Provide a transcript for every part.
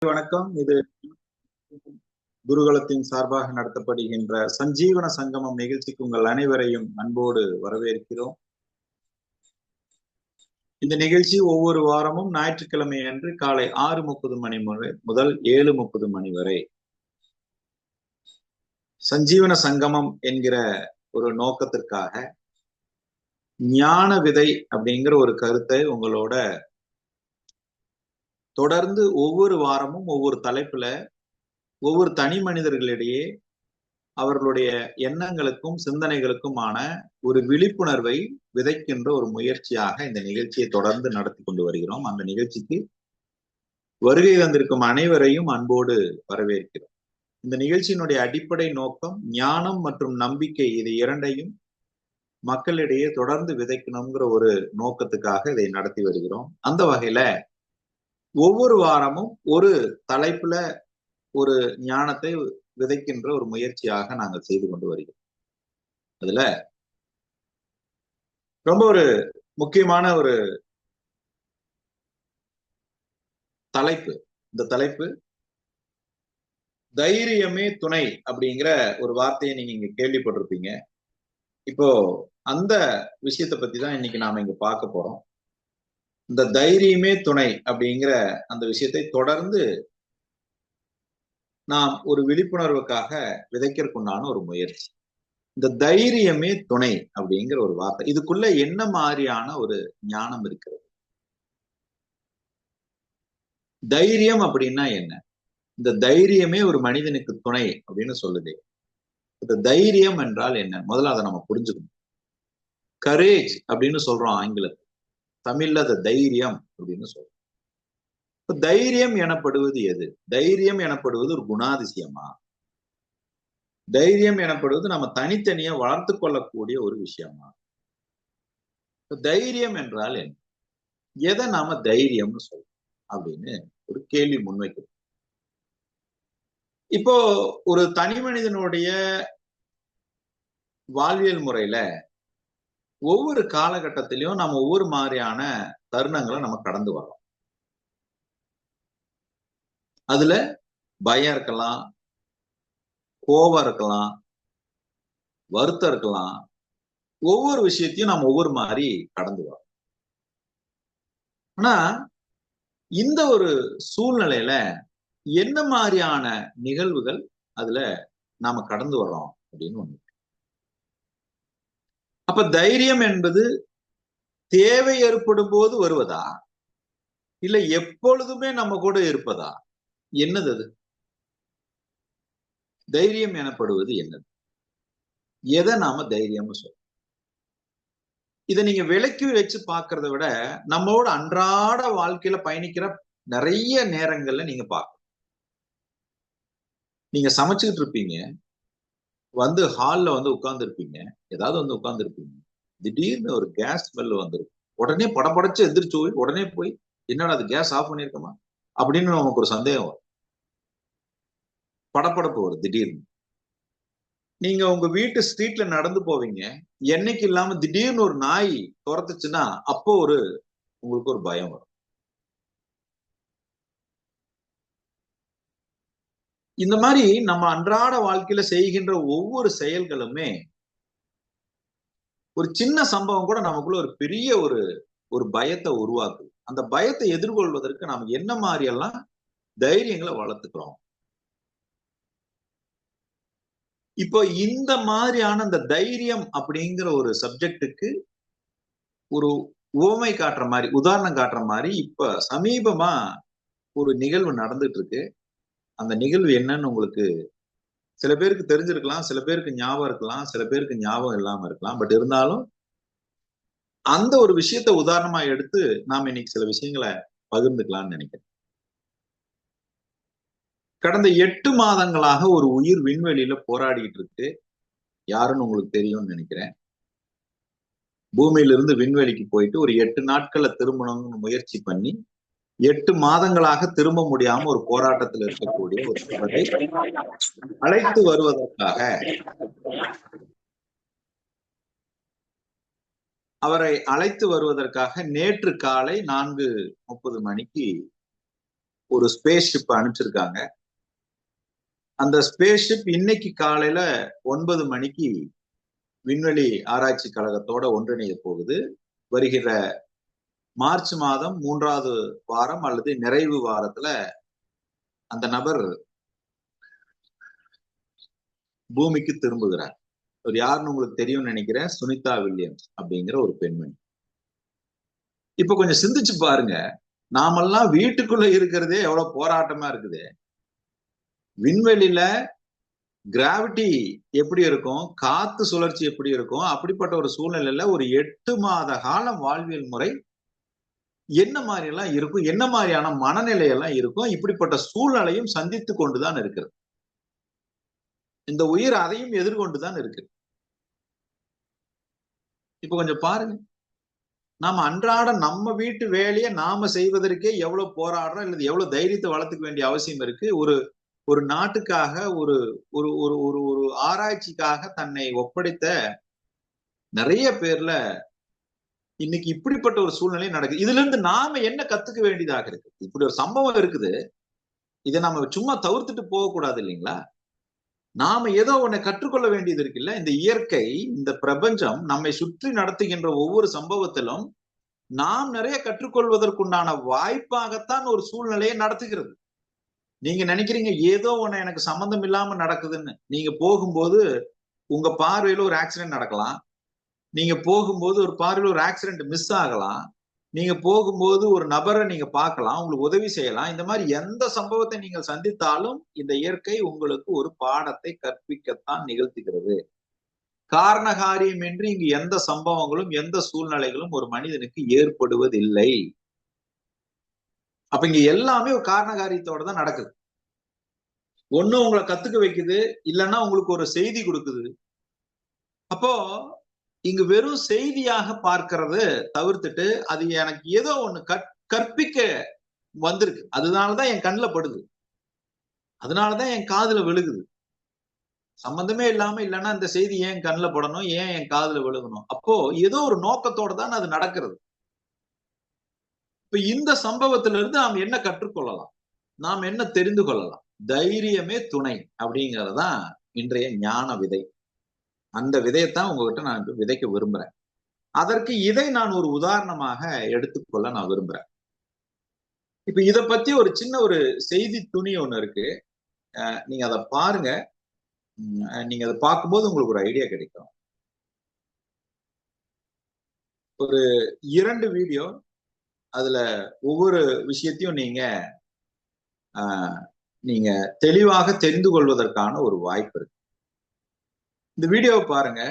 வணக்கம். இது குருகுலத்தின் சார்பாக நடத்தப்படுகின்ற சஞ்சீவன சங்கமம் நிகழ்ச்சிக்கு உங்கள் அனைவரையும் அன்போடு வரவேற்கிறோம். இந்த நிகழ்ச்சி ஒவ்வொரு வாரமும் ஞாயிற்றுக்கிழமை அன்று காலை 6:30 மணி முதல் 7:30 மணி வரை சஞ்சீவன சங்கமம் என்கிற ஒரு நோக்கத்திற்காக ஞான விதை அப்படிங்கிற ஒரு கருத்தை உங்களோட தொடர்ந்து ஒவ்வொரு வாரமும் ஒவ்வொரு தலைப்புல ஒவ்வொரு தனி மனிதர்களிடையே அவர்களுடைய எண்ணங்களுக்கும் சிந்தனைகளுக்குமான ஒரு விழிப்புணர்வை விதைக்கின்ற ஒரு முயற்சியாக இந்த நிகழ்ச்சியை தொடர்ந்து நடத்தி கொண்டு வருகிறோம். அந்த நிகழ்ச்சிக்கு வருகை தந்திருக்கும் அனைவரையும் அன்போடு வரவேற்கிறோம். இந்த நிகழ்ச்சியினுடைய அடிப்படை நோக்கம் ஞானம் மற்றும் நம்பிக்கை, இது இரண்டையும் மக்களிடையே தொடர்ந்து விதைக்கணுங்கிற ஒரு நோக்கத்துக்காக இதை நடத்தி வருகிறோம். அந்த வகையில ஒவ்வொரு வாரமும் ஒரு தலைப்புல ஒரு ஞானத்தை விதைக்கின்ற ஒரு முயற்சியாக நாங்கள் செய்து கொண்டு வருகிறோம். அதுல ரொம்ப ஒரு முக்கியமான ஒரு தலைப்பு, இந்த தலைப்பு தைரியமே துணை அப்படிங்கிற ஒரு வார்த்தையை நீங்க இங்க கேள்விப்பட்டிருப்பீங்க. இப்போ அந்த விஷயத்தை பத்தி தான் இன்னைக்கு நாம இங்க பார்க்க போறோம். இந்த தைரியமே துணை அப்படிங்கிற அந்த விஷயத்தை தொடர்ந்து நாம் ஒரு விழிப்புணர்வுக்காக விதைக்கிறதுக்குண்டான ஒரு முயற்சி. இந்த தைரியமே துணை அப்படிங்கிற ஒரு வார்த்தை, இதுக்குள்ள என்ன மாதிரியான ஒரு ஞானம் இருக்கிறது? தைரியம் அப்படின்னா என்ன? இந்த தைரியமே ஒரு மனிதனுக்கு துணை அப்படின்னு சொல்லுது. இந்த தைரியம் என்றால் என்ன? முதல்ல அதை நம்ம புரிஞ்சுக்கணும். கரேஜ் அப்படின்னு சொல்றோம் ஆங்கிலத்தில், தமிழ்ல அதை தைரியம் அப்படின்னு சொல்றோம். இப்ப தைரியம் எனப்படுவது எது? தைரியம் எனப்படுவது ஒரு குணாதிசயமா? தைரியம் எனப்படுவது நம்ம தனித்தனியா வளர்த்து கொள்ளக்கூடிய ஒரு விஷயமா? தைரியம் என்றால் என்ன? எதை நாம தைரியம்னு சொல்றோம் அப்படின்னு ஒரு கேள்வி முன்வைக்கிறோம். இப்போ ஒரு தனி மனிதனுடைய வாழ்வியல் முறையில ஒவ்வொரு காலகட்டத்திலையும் நம்ம ஒவ்வொரு மாதிரியான தருணங்களை நம்ம கடந்து வரோம். அதுல பயம் இருக்கலாம், கோபம் இருக்கலாம், வருத்தம் இருக்கலாம். ஒவ்வொரு விஷயத்தையும் நம்ம ஒவ்வொரு மாதிரி கடந்து வரோம். ஆனா இந்த ஒரு சூழ்நிலையில என்ன மாதிரியான நிகழ்வுகள் அதுல நாம கடந்து வர்றோம் அப்படின்னு ஒண்ணு. அப்ப தைரியம் என்பது தேவை ஏற்படும் போது வருவதா, இல்ல எப்பொழுதுமே நம்ம கூட இருப்பதா? என்னது அது? தைரியம் எனப்படுவது என்னது? எதை நாம தைரியம்னு சொல்றோம்? இதை நீங்க விலக்கி வச்சு பாக்குறத விட நம்மளோட அன்றாட வாழ்க்கையில பயணிக்கிற நிறைய நேரங்கள்ல நீங்க பார்க்கணும். நீங்க சமைச்சுக்கிட்டு இருப்பீங்க, வந்து ஹால்ல வந்து உட்கார்ந்து இருப்பீங்க, ஏதாவது வந்து உட்கார்ந்து இருப்பீங்க, திடீர்னு ஒரு கேஸ் ஸ்மெல் வந்துருக்கு. உடனே படபடச்சு எந்திரிச்சு போய் உடனே போய் என்னடா அது கேஸ் ஆஃப் பண்ணிருக்கமா அப்படின்னு நமக்கு ஒரு சந்தேகம் வரும். படபடப்பு வரும் திடீர்னு. நீங்க உங்க வீட்டு ஸ்ட்ரீட்ல நடந்து போவீங்க, என்னைக்கு இல்லாம திடீர்னு ஒரு நாய் துரத்துச்சுன்னா அப்போ உங்களுக்கு ஒரு பயம் வரும். இந்த மாதிரி நம்ம அன்றாட வாழ்க்கையில செய்கின்ற ஒவ்வொரு செயல்களுமே ஒரு சின்ன சம்பவம் கூட நமக்குள்ள ஒரு பெரிய ஒரு பயத்தை உருவாக்குது. அந்த பயத்தை எதிர்கொள்வதற்கு நாம என்ன மாதிரி எல்லாம் தைரியங்களை வளர்த்துக்கிறோம். இப்போ இந்த மாதிரியான அந்த தைரியம் அப்படிங்கிற ஒரு சப்ஜெக்டுக்கு ஒரு உவமை காட்டுற மாதிரி, உதாரணம் காட்டுற மாதிரி இப்ப சமீபமா ஒரு நிகழ்வு நடந்துட்டு இருக்கு. அந்த நிகழ்வு என்னன்னு உங்களுக்கு சில பேருக்கு தெரிஞ்சிருக்கலாம், சில பேருக்கு ஞாபகம் இருக்கலாம், சில பேருக்கு ஞாபகம் இல்லாம இருக்கலாம். பட் இருந்தாலும் அந்த ஒரு விஷயத்த உதாரணமா எடுத்து நாம இன்னைக்கு சில விஷயங்களை பகிர்ந்துக்கலாம்னு நினைக்கிறேன். கடந்த 8 மாதங்களாக ஒரு உயிர் விண்வெளியில போராடிட்டு இருக்கு. யாருன்னு உங்களுக்கு தெரியும்னு நினைக்கிறேன். பூமியிலிருந்து விண்வெளிக்கு போயிட்டு ஒரு 8 நாட்கள்ல திரும்பணும்னு முயற்சி பண்ணி 8 மாதங்களாக திரும்ப முடியாம ஒரு போராட்டத்தில் இருக்கக்கூடிய ஒரு நபரை அழைத்து வருவதற்காக, நேற்று காலை 4:30 மணிக்கு ஒரு ஸ்பேஸ் ஷிப் அனுப்பிச்சிருக்காங்க. அந்த ஸ்பேஸ் ஷிப் இன்னைக்கு காலையில 9 மணிக்கு விண்வெளி ஆராய்ச்சி கழகத்தோட ஒன்றிணைய போகுது. வருகிற மார்ச் மாதம் 3வது வாரம் அல்லது நிறைவு வாரத்துல அந்த நபர் பூமிக்கு திரும்புகிறார். ஒரு யாருன்னு உங்களுக்கு தெரியும்னு நினைக்கிறேன், சுனிதா வில்லியம்ஸ் அப்படிங்கிற ஒரு பெண்மணி. இப்ப கொஞ்சம் சிந்திச்சு பாருங்க, நாமெல்லாம் வீட்டுக்குள்ள இருக்கிறதே எவ்வளவு போராட்டமா இருக்குது. விண்வெளியில கிராவிட்டி எப்படி இருக்கும், காத்து சுழற்சி எப்படி இருக்கும், அப்படிப்பட்ட ஒரு சூழ்நிலையில ஒரு 8 மாத காலம் வாழ்வியல் முறை என்ன மாதிரி எல்லாம் இருக்கும், என்ன மாதிரியான மனநிலை எல்லாம் இருக்கும், இப்படிப்பட்ட சூழ்நிலையும் சந்தித்து கொண்டுதான் இருக்கிறது. இந்த உயிர் அதையும் எதிர்கொண்டுதான் இருக்கு. இப்ப கொஞ்சம் பாருங்க, நாம அன்றாட நம்ம வீட்டு வேலையை நாம செய்வதற்கே எவ்வளவு போராடுறோம், இல்லது எவ்வளவு தைரியத்தை வளர்த்துக்க வேண்டிய அவசியம் இருக்கு. ஒரு நாட்டுக்காக ஒரு ஒரு ஒரு ஒரு ஒரு ஆராய்ச்சிக்காக தன்னை ஒப்படைத்த நிறைய பேர்ல இன்னைக்கு இப்படிப்பட்ட ஒரு சூழ்நிலை நடக்குது. இதுல இருந்து நாம என்ன கத்துக்க வேண்டியதாக இருக்கு? இப்படி ஒரு சம்பவம் இருக்குது, இதை நம்ம சும்மா தவிர்த்துட்டு போக கூடாது இல்லைங்களா? நாம ஏதோ ஒன்னை கற்றுக்கொள்ள வேண்டியது இருக்குல்ல. இந்த இயற்கை, இந்த பிரபஞ்சம் நம்மை சுற்றி நடத்துகின்ற ஒவ்வொரு சம்பவத்திலும் நாம் நிறைய கற்றுக்கொள்வதற்குண்டான வாய்ப்பாகத்தான் ஒரு சூழ்நிலையை நடத்துகிறது. நீங்க நினைக்கிறீங்க ஏதோ ஒண்ணு எனக்கு சம்பந்தம் இல்லாம நடக்குதுன்னு. நீங்க போகும்போது உங்க பார்வையில ஒரு ஆக்சிடென்ட் நடக்கலாம், நீங்க போகும்போது ஒரு பார்வையில ஒரு ஆக்சிடென்ட் மிஸ் ஆகலாம், நீங்க போகும்போது ஒரு நபரை நீங்க பார்க்கலாம், உங்களுக்கு உதவி செய்யலாம். இந்த மாதிரி எந்த சம்பவத்தை நீங்கள் சந்தித்தாலும் இந்த இயற்கை உங்களுக்கு ஒரு பாடத்தை கற்பிக்கத்தான் நிகழ்த்துகிறது. காரணகாரியம் என்று இங்கு எந்த சம்பவங்களும் எந்த சூழ்நிலைகளும் ஒரு மனிதனுக்கு ஏற்படுவதில்லை. அப்ப இங்க எல்லாமே ஒரு காரணகாரியத்தோட தான் நடக்குது. ஒண்ணு உங்களை கத்துக்க வைக்குது, இல்லைன்னா உங்களுக்கு ஒரு செய்தி கொடுக்குது. அப்போ இங்கு வெறும் செய்தியாக பார்க்கறது தவிர்த்துட்டு அது எனக்கு ஏதோ ஒண்ணு கற்பிக்க வந்திருக்கு, அதனாலதான் என் கண்ணுல படுது, அதனாலதான் என் காதுல விழுகுது. சம்பந்தமே இல்லாம இல்லைன்னா இந்த செய்தி ஏன் கண்ணுல படணும், ஏன் என் காதுல விழுகணும்? அப்போ ஏதோ ஒரு நோக்கத்தோட தான் அது நடக்கிறது. இப்ப இந்த சம்பவத்தில இருந்து நாம் என்ன கற்றுக்கொள்ளலாம், நாம் என்ன தெரிந்து கொள்ளலாம்? தைரியமே துணை அப்படிங்கறதுதான் இன்றைய ஞான விதை. அந்த விதையத்தான் உங்ககிட்ட நான் விதைக்க விரும்புறேன். அதற்கு இதை நான் ஒரு உதாரணமாக எடுத்துக்கொள்ள நான் விரும்புறேன். இப்ப இத பத்தி ஒரு சின்ன ஒரு செய்தி துணி ஒண்ணு இருக்கு, நீங்க அதை பாருங்க. நீங்க அதை பார்க்கும்போது உங்களுக்கு ஒரு ஐடியா கிடைக்கும். ஒரு 2 வீடியோ, அதுல ஒவ்வொரு விஷயத்தையும் நீங்க தெளிவாக தெரிந்து கொள்வதற்கான ஒரு வாய்ப்பு இருக்கு. இந்த வீடியோவை பாருங்க,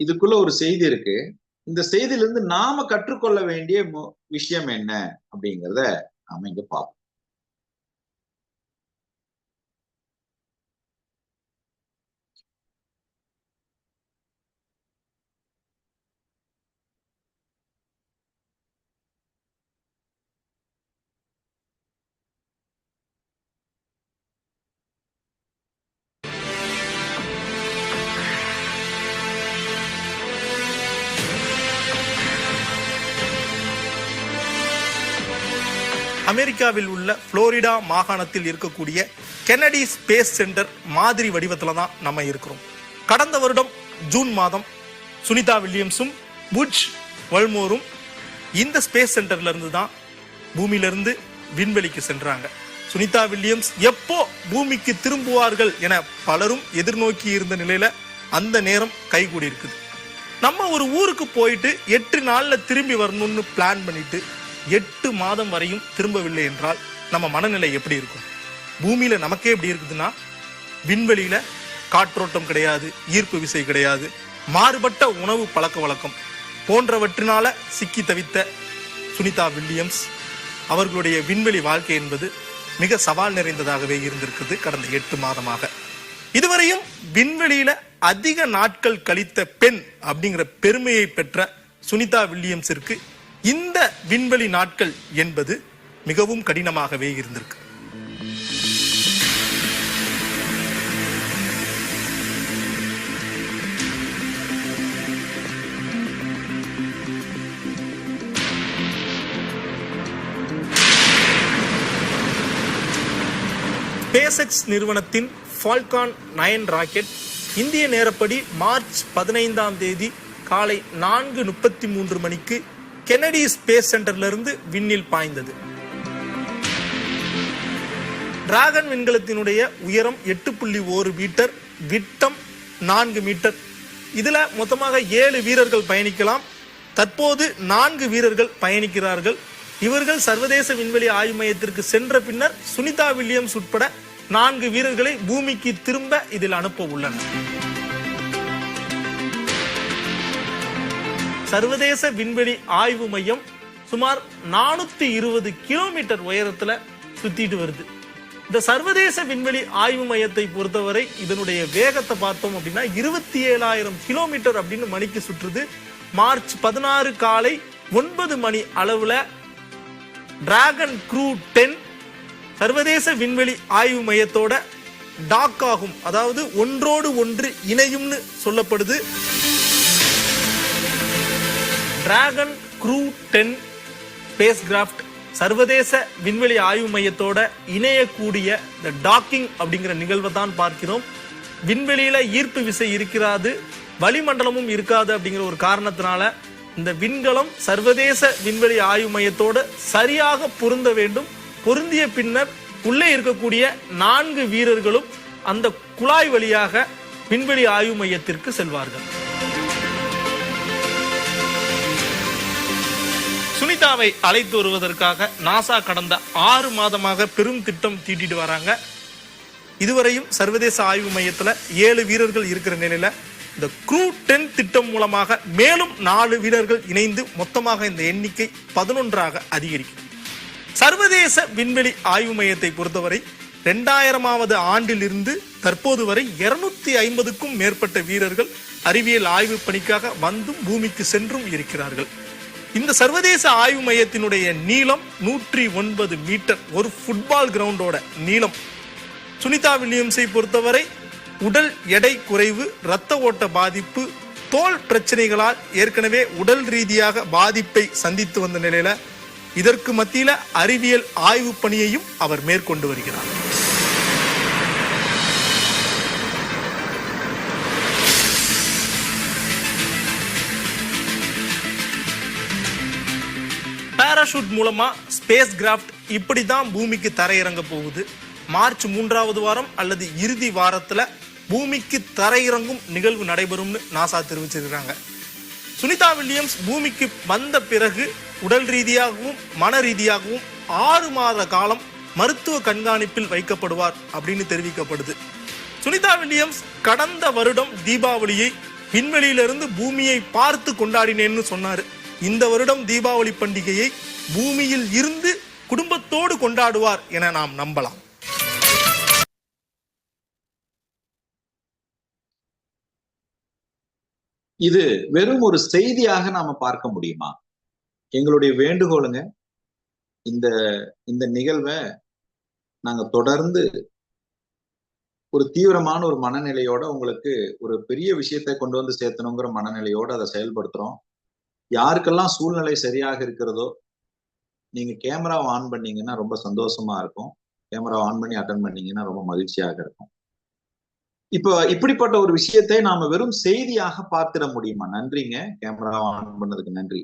இதுக்குள்ள ஒரு செய்தி இருக்கு. இந்த செய்தியிலிருந்து நாம கற்றுக்கொள்ள வேண்டிய விஷயம் என்ன அப்படிங்கிறத நாம இங்க பார்ப்போம். அமெரிக்காவில் உள்ள புளோரிடா மாகாணத்தில் இருக்கக்கூடிய கென்னடி ஸ்பேஸ் சென்டர் மாதிரி வடிவத்தில் தான் நம்ம இருக்கிறோம். கடந்த வருடம் ஜூன் மாதம் சுனிதா வில்லியம்ஸும் புட்ச் வல்மோரும் இந்த ஸ்பேஸ் சென்டர்ல இருந்து தான் பூமியிலிருந்து விண்வெளிக்கு சென்றாங்க. சுனிதா வில்லியம்ஸ் எப்போ பூமிக்கு திரும்புவார்கள் என பலரும் எதிர்நோக்கி இருந்த நிலையில அந்த நேரம் கைகூடி இருக்குது. நம்ம ஒரு ஊருக்கு போயிட்டு 8 நாள்ல திரும்பி வரணும்னு பிளான் பண்ணிட்டு 8 மாதம் வரையும் திரும்பவில்லை என்றால் நம்ம மனநிலை எப்படி இருக்கும்? பூமியில நமக்கே எப்படி இருக்குதுன்னா, விண்வெளியில காற்றோட்டம் கிடையாது, ஈர்ப்பு விசை கிடையாது, மாறுபட்ட உணவு பழக்க வழக்கம் போன்றவற்றினால சிக்கி தவித்த சுனிதா வில்லியம்ஸ் அவர்களுடைய விண்வெளி வாழ்க்கை என்பது மிக சவால் நிறைந்ததாகவே இருந்திருக்குது கடந்த 8 மாதமாக. இதுவரையும் விண்வெளியில அதிக நாட்கள் கழித்த பெண் அப்படிங்கிற பெருமையை பெற்ற சுனிதா வில்லியம்ஸிற்கு இந்த விண்வெளி நாட்கள் என்பது மிகவும் கடினமாகவே இருந்திருக்கு. ஸ்பேஸ்எக்ஸ் நிறுவனத்தின் ஃபால்கான் 9 ராக்கெட் இந்திய நேரப்படி மார்ச் 15ஆம் தேதி காலை 4:33 மணிக்கு கென்னடி ஸ்பேஸ் சென்டர்லிருந்து விண்ணில் பாய்ந்தது. டிராகன் விண்கலத்தினுடைய உயரம் 8.1 மீட்டர், விட்டம் 4 மீட்டர். இதுல மொத்தமாக 7 வீரர்கள் பயணிக்கலாம். தற்போது 4 வீரர்கள் பயணிக்கிறார்கள். இவர்கள் சர்வதேச விண்வெளி ஆய்வு மையத்திற்கு சென்ற பின்னர் சுனிதா வில்லியம்ஸ் உட்பட 4 வீரர்களை பூமிக்கு திரும்ப இதில் அனுப்ப உள்ளனர். சர்வதேச விண்வெளி ஆய்வு மையம் சுமார் 420 கிலோமீட்டர் உயரத்துல சுத்திட்டு வருது. இந்த சர்வதேச விண்வெளி ஆய்வு மையத்தை பொறுத்தவரை இதனுடைய வேகத்தை பார்த்தோம் அப்படின்னா 27,000 கிலோமீட்டர் அப்படின்னு மணிக்கு சுற்றுது. மார்ச் 16 காலை 9 மணி அளவுல டிராகன் க்ரூ 10 சர்வதேச விண்வெளி ஆய்வு மையத்தோட டாக் ஆகும், அதாவது ஒன்றோடு ஒன்று இணையும்னு சொல்லப்படுது. டிராகன் க்ரூ 10 ஸ்பேஸ் கிராஃப்ட் சர்வதேச விண்வெளி ஆய்வு மையத்தோட இணையக்கூடிய இந்த டாக்கிங் அப்படிங்கிற நிகழ்வை தான் பார்க்கிறோம். விண்வெளியில ஈர்ப்பு விசை இருக்கிறாது, வளிமண்டலமும் இருக்காது அப்படிங்கிற ஒரு காரணத்தினால இந்த விண்கலம் சர்வதேச விண்வெளி ஆய்வு மையத்தோடு சரியாக பொருந்த வேண்டும். பொருந்திய பின்னர் உள்ளே இருக்கக்கூடிய 4 வீரர்களும் அந்த குழாய் வழியாக விண்வெளி ஆய்வு மையத்திற்கு செல்வார்கள். சுனிதாவை அழைத்து வருவதற்காக நாசா கடந்த 6 மாதமாக பெரும் திட்டம் தீட்டிட்டு வராங்க. இதுவரையும் சர்வதேச ஆய்வு மையத்தில் 7 வீரர்கள் இருக்கிற நிலையில இந்த க்ரூ 10 திட்டம் மூலமாக மேலும் 4 வீரர்கள் இணைந்து மொத்தமாக இந்த எண்ணிக்கை 11ஆக அதிகரிக்கும். சர்வதேச விண்வெளி ஆய்வு மையத்தை பொறுத்தவரை 2000ஆவது ஆண்டிலிருந்து தற்போது வரை 250க்கும் மேற்பட்ட வீரர்கள் அறிவியல் ஆய்வு பணிக்காக வந்தும் பூமிக்கு சென்றும் இருக்கிறார்கள். இந்த சர்வதேச ஆய்வு மையத்தினுடைய நீளம் 109 மீட்டர், ஒரு ஃபுட்பால் கிரவுண்டோட நீளம். சுனிதா வில்லியம்ஸை பொறுத்தவரை உடல் எடை குறைவு, இரத்த ஓட்ட பாதிப்பு, தோல் பிரச்சனைகளால் ஏற்கனவே உடல் ரீதியாக பாதிப்பை சந்தித்து வந்த நிலையில இதற்கு மத்தியில அறிவியல் ஆய்வு பணியையும் அவர் மேற்கொண்டு வருகிறார். பாராசூட் மூலமா ஸ்பேஸ் கிராஃப்ட் இப்படிதான் பூமிக்கு தரையிறங்க போகுது. மார்ச் 3ஆவது வாரம் அல்லது இறுதி வாரத்துல பூமிக்கு தரையிறங்கும் நிகழ்வு நடைபெறும்னு நாசா தெரிவிச்சிருக்காங்க. சுனிதா வில்லியம்ஸ் பூமிக்கு வந்த பிறகு உடல் ரீதியாகவும் மன ரீதியாகவும் 6 மாத காலம் மருத்துவ கண்காணிப்பில் வைக்கப்படுவார் அப்படின்னு தெரிவிக்கப்படுது. சுனிதா வில்லியம்ஸ் கடந்த வருடம் தீபாவளியை விண்வெளியிலிருந்து பூமியை பார்த்து கொண்டாடினேன்னு சொன்னாரு. இந்த வருடம் தீபாவளி பண்டிகையை பூமியில் இருந்து குடும்பத்தோடு கொண்டாடுவார் என நாம் நம்பலாம். இது வெறும் ஒரு செய்தியாக நாம பார்க்க முடியுமா? எங்களுடைய வேண்டுகோளுங்க, இந்த இந்த நிகழ்வை நாங்க தொடர்ந்து ஒரு தீவிரமான ஒரு மனநிலையோட உங்களுக்கு ஒரு பெரிய விஷயத்தை கொண்டு வந்து சேர்த்தணுங்கிற மனநிலையோட அதை செயல்படுத்துறோம். யாருக்கெல்லாம் சூழ்நிலை சரியாக இருக்கிறதோ நீங்க கேமராவை ஆன் பண்ணீங்கன்னா ரொம்ப சந்தோஷமா இருக்கும். கேமராவை ஆன் பண்ணி அட்டன் பண்ணீங்கன்னா ரொம்ப மகிழ்ச்சியாக இருக்கும். இப்போ இப்படிப்பட்ட ஒரு விஷயத்தை நாம வெறும் செய்தியாக பார்த்திட முடியுமா? நன்றிங்க, கேமராவை ஆன் பண்ணதுக்கு நன்றி.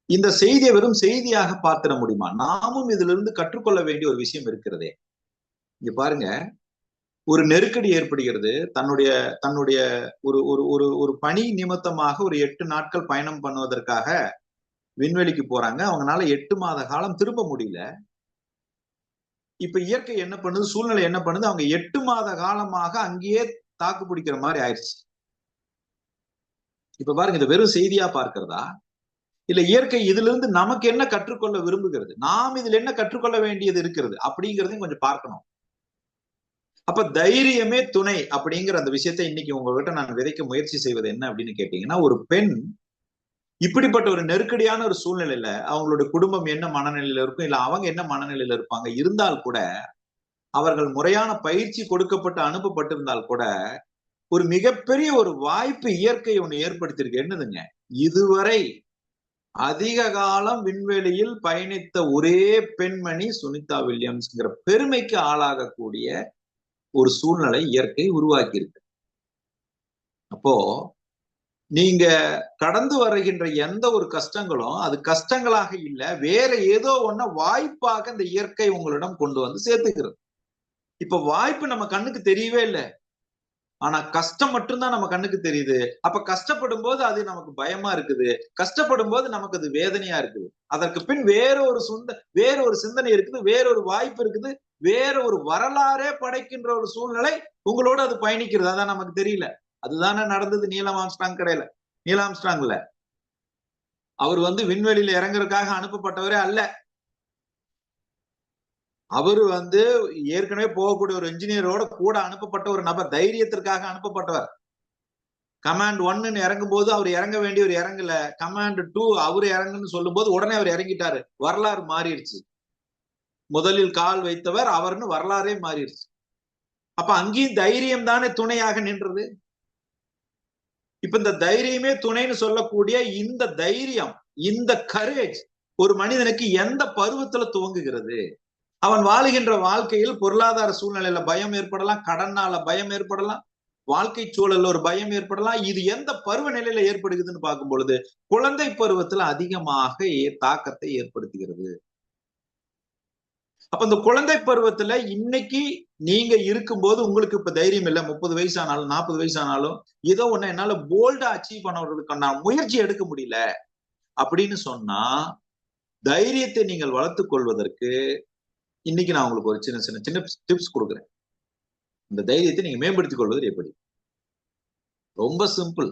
இந்த செய்தியை வெறும் செய்தியாக பார்த்திட முடியுமா? நாமும் இதுல இருந்து கற்றுக்கொள்ள வேண்டிய ஒரு விஷயம் இருக்கிறதே. இங்க பாருங்க, ஒரு நெருக்கடி ஏற்படுகிறது. தன்னுடைய ஒரு ஒரு ஒரு ஒரு பணி நிமித்தமாக ஒரு 8 நாட்கள் பயணம் பண்ணுவதற்காக விண்வெளிக்கு போறாங்க. அவங்களால 8 மாத காலம் திரும்ப முடியல. இப்ப இயற்கை என்ன பண்ணுது, சூழ்நிலை என்ன பண்ணுது, அவங்க 8 மாத காலமாக அங்கேயே தாக்கு பிடிக்கிற மாதிரி ஆயிடுச்சு. இப்ப பாருங்க, இதை வெறும் செய்தியா பார்க்கிறதா இல்ல இயற்கை இதுல இருந்து நமக்கு என்ன கற்றுக்கொள்ள விரும்புகிறது, நாம் இதுல என்ன கற்றுக்கொள்ள வேண்டியது இருக்கிறது அப்படிங்கிறதையும் கொஞ்சம் பார்க்கணும். அப்ப தைரியமே துணை அப்படிங்கிற அந்த விஷயத்தை இன்னைக்கு உங்ககிட்ட நான் விதைக்க முயற்சி செய்வது என்ன அப்படின்னு கேட்டீங்கன்னா, ஒரு பெண் இப்படிப்பட்ட ஒரு நெருக்கடியான ஒரு சூழ்நிலையில அவங்களுடைய குடும்பம் என்ன மனநிலையில இருக்கும், இல்ல அவங்க என்ன மனநிலையில இருப்பாங்க, இருந்தால் கூட அவர்கள் முறையான பயிற்சி கொடுக்கப்பட்டு அனுப்பப்பட்டிருந்தால் கூட ஒரு மிகப்பெரிய ஒரு வாய்ப்பு இயற்கை ஒண்ணு ஏற்படுத்தியிருக்கு. என்னதுங்க, இதுவரை அதிக காலம் விண்வெளியில் பயணித்த ஒரே பெண்மணி சுனிதா வில்லியம்ஸ்ங்கிற பெருமைக்கு ஆளாகக்கூடிய ஒரு சூழ்நிலை இயற்கை உருவாக்கி இருக்கு. அப்போ நீங்க கடந்து வருகின்ற எந்த ஒரு கஷ்டங்களும் அது கஷ்டங்களாக இல்ல, வேற ஏதோ ஒண்ண வாய்ப்பாக இந்த இயற்கை உங்களிடம் கொண்டு வந்து சேர்த்துக்கிறது. இப்ப வாய்ப்பு நம்ம கண்ணுக்கு தெரியவே இல்லை, ஆனா கஷ்டம் மட்டும்தான் நம்ம கண்ணுக்கு தெரியுது. அப்ப கஷ்டப்படும் போது அது நமக்கு பயமா இருக்குது, கஷ்டப்படும் போது நமக்கு அது வேதனையா இருக்குது. அதற்கு பின் வேற ஒரு சிந்தனை இருக்குது, வேற ஒரு வாய்ப்பு இருக்குது, வேற ஒரு வரலாறே படைக்கின்ற ஒரு சூழ்நிலை உங்களோட அது பயணிக்கிறது. அதான் நமக்கு தெரியல. அதுதானே நடந்தது நீலம் ஆம்ஸ்ட்ராங் கடையில. நீல் ஆம்ஸ்ட்ராங்ல அவர் விண்வெளியில இறங்குறதுக்காக அனுப்பப்பட்டவரே அல்ல. அவரு ஏற்கனவே போகக்கூடிய ஒரு இன்ஜினியரோட கூட அனுப்பப்பட்ட ஒரு நபர், தைரியத்திற்காக அனுப்பப்பட்டவர். கமாண்ட் 1 இறங்கும் போது அவர் இறங்க வேண்டியவர் இறங்கல, கமாண்ட் 2 அவரு இறங்குன்னு சொல்லும் போது உடனே அவர் இறங்கிட்டாரு. வரலாறு மாறிடுச்சு. முதலில் கால் வைத்தவர் அவர்னு வரலாறே மாறிடுச்சு. அப்ப அங்கேயும் தைரியம் தானே துணையாக நின்றது. இப்ப இந்த தைரியமே துணைன்னு சொல்லக்கூடிய இந்த தைரியம், இந்த கரேஜ் ஒரு மனிதனுக்கு எந்த பருவத்துல துவங்குகிறது? அவன் வாழுகின்ற வாழ்க்கையில் பொருளாதார சூழ்நிலையில பயம் ஏற்படலாம், கடனால பயம் ஏற்படலாம், வாழ்க்கை சூழல்ல ஒரு பயம் ஏற்படலாம். இது எந்த பருவ நிலையில ஏற்படுகிறதுன்னு பார்க்கும் பொழுது குழந்தை பருவத்துல அதிகமாக தாக்கத்தை ஏற்படுத்துகிறது. அப்ப இந்த குழந்தை பருவத்துல இன்னைக்கு நீங்க இருக்கும்போது உங்களுக்கு இப்ப தைரியம் இல்லை, 30 வயசு ஆனாலும் 40 வயசு ஆனாலும் ஏதோ ஒண்ணு என்னால போல்டா அச்சீவ் பண்ணுறதுக்கான முயற்சி எடுக்க முடியல அப்படின்னு சொன்னா, தைரியத்தை நீங்கள் வளர்த்துக் கொள்வதற்கு இன்னைக்கு நான் உங்களுக்கு ஒரு சின்ன டிப்ஸ் கொடுக்குறேன். இந்த தைரியத்தை நீங்க மேம்படுத்திக் கொள்வது எப்படி? ரொம்ப சிம்பிள்,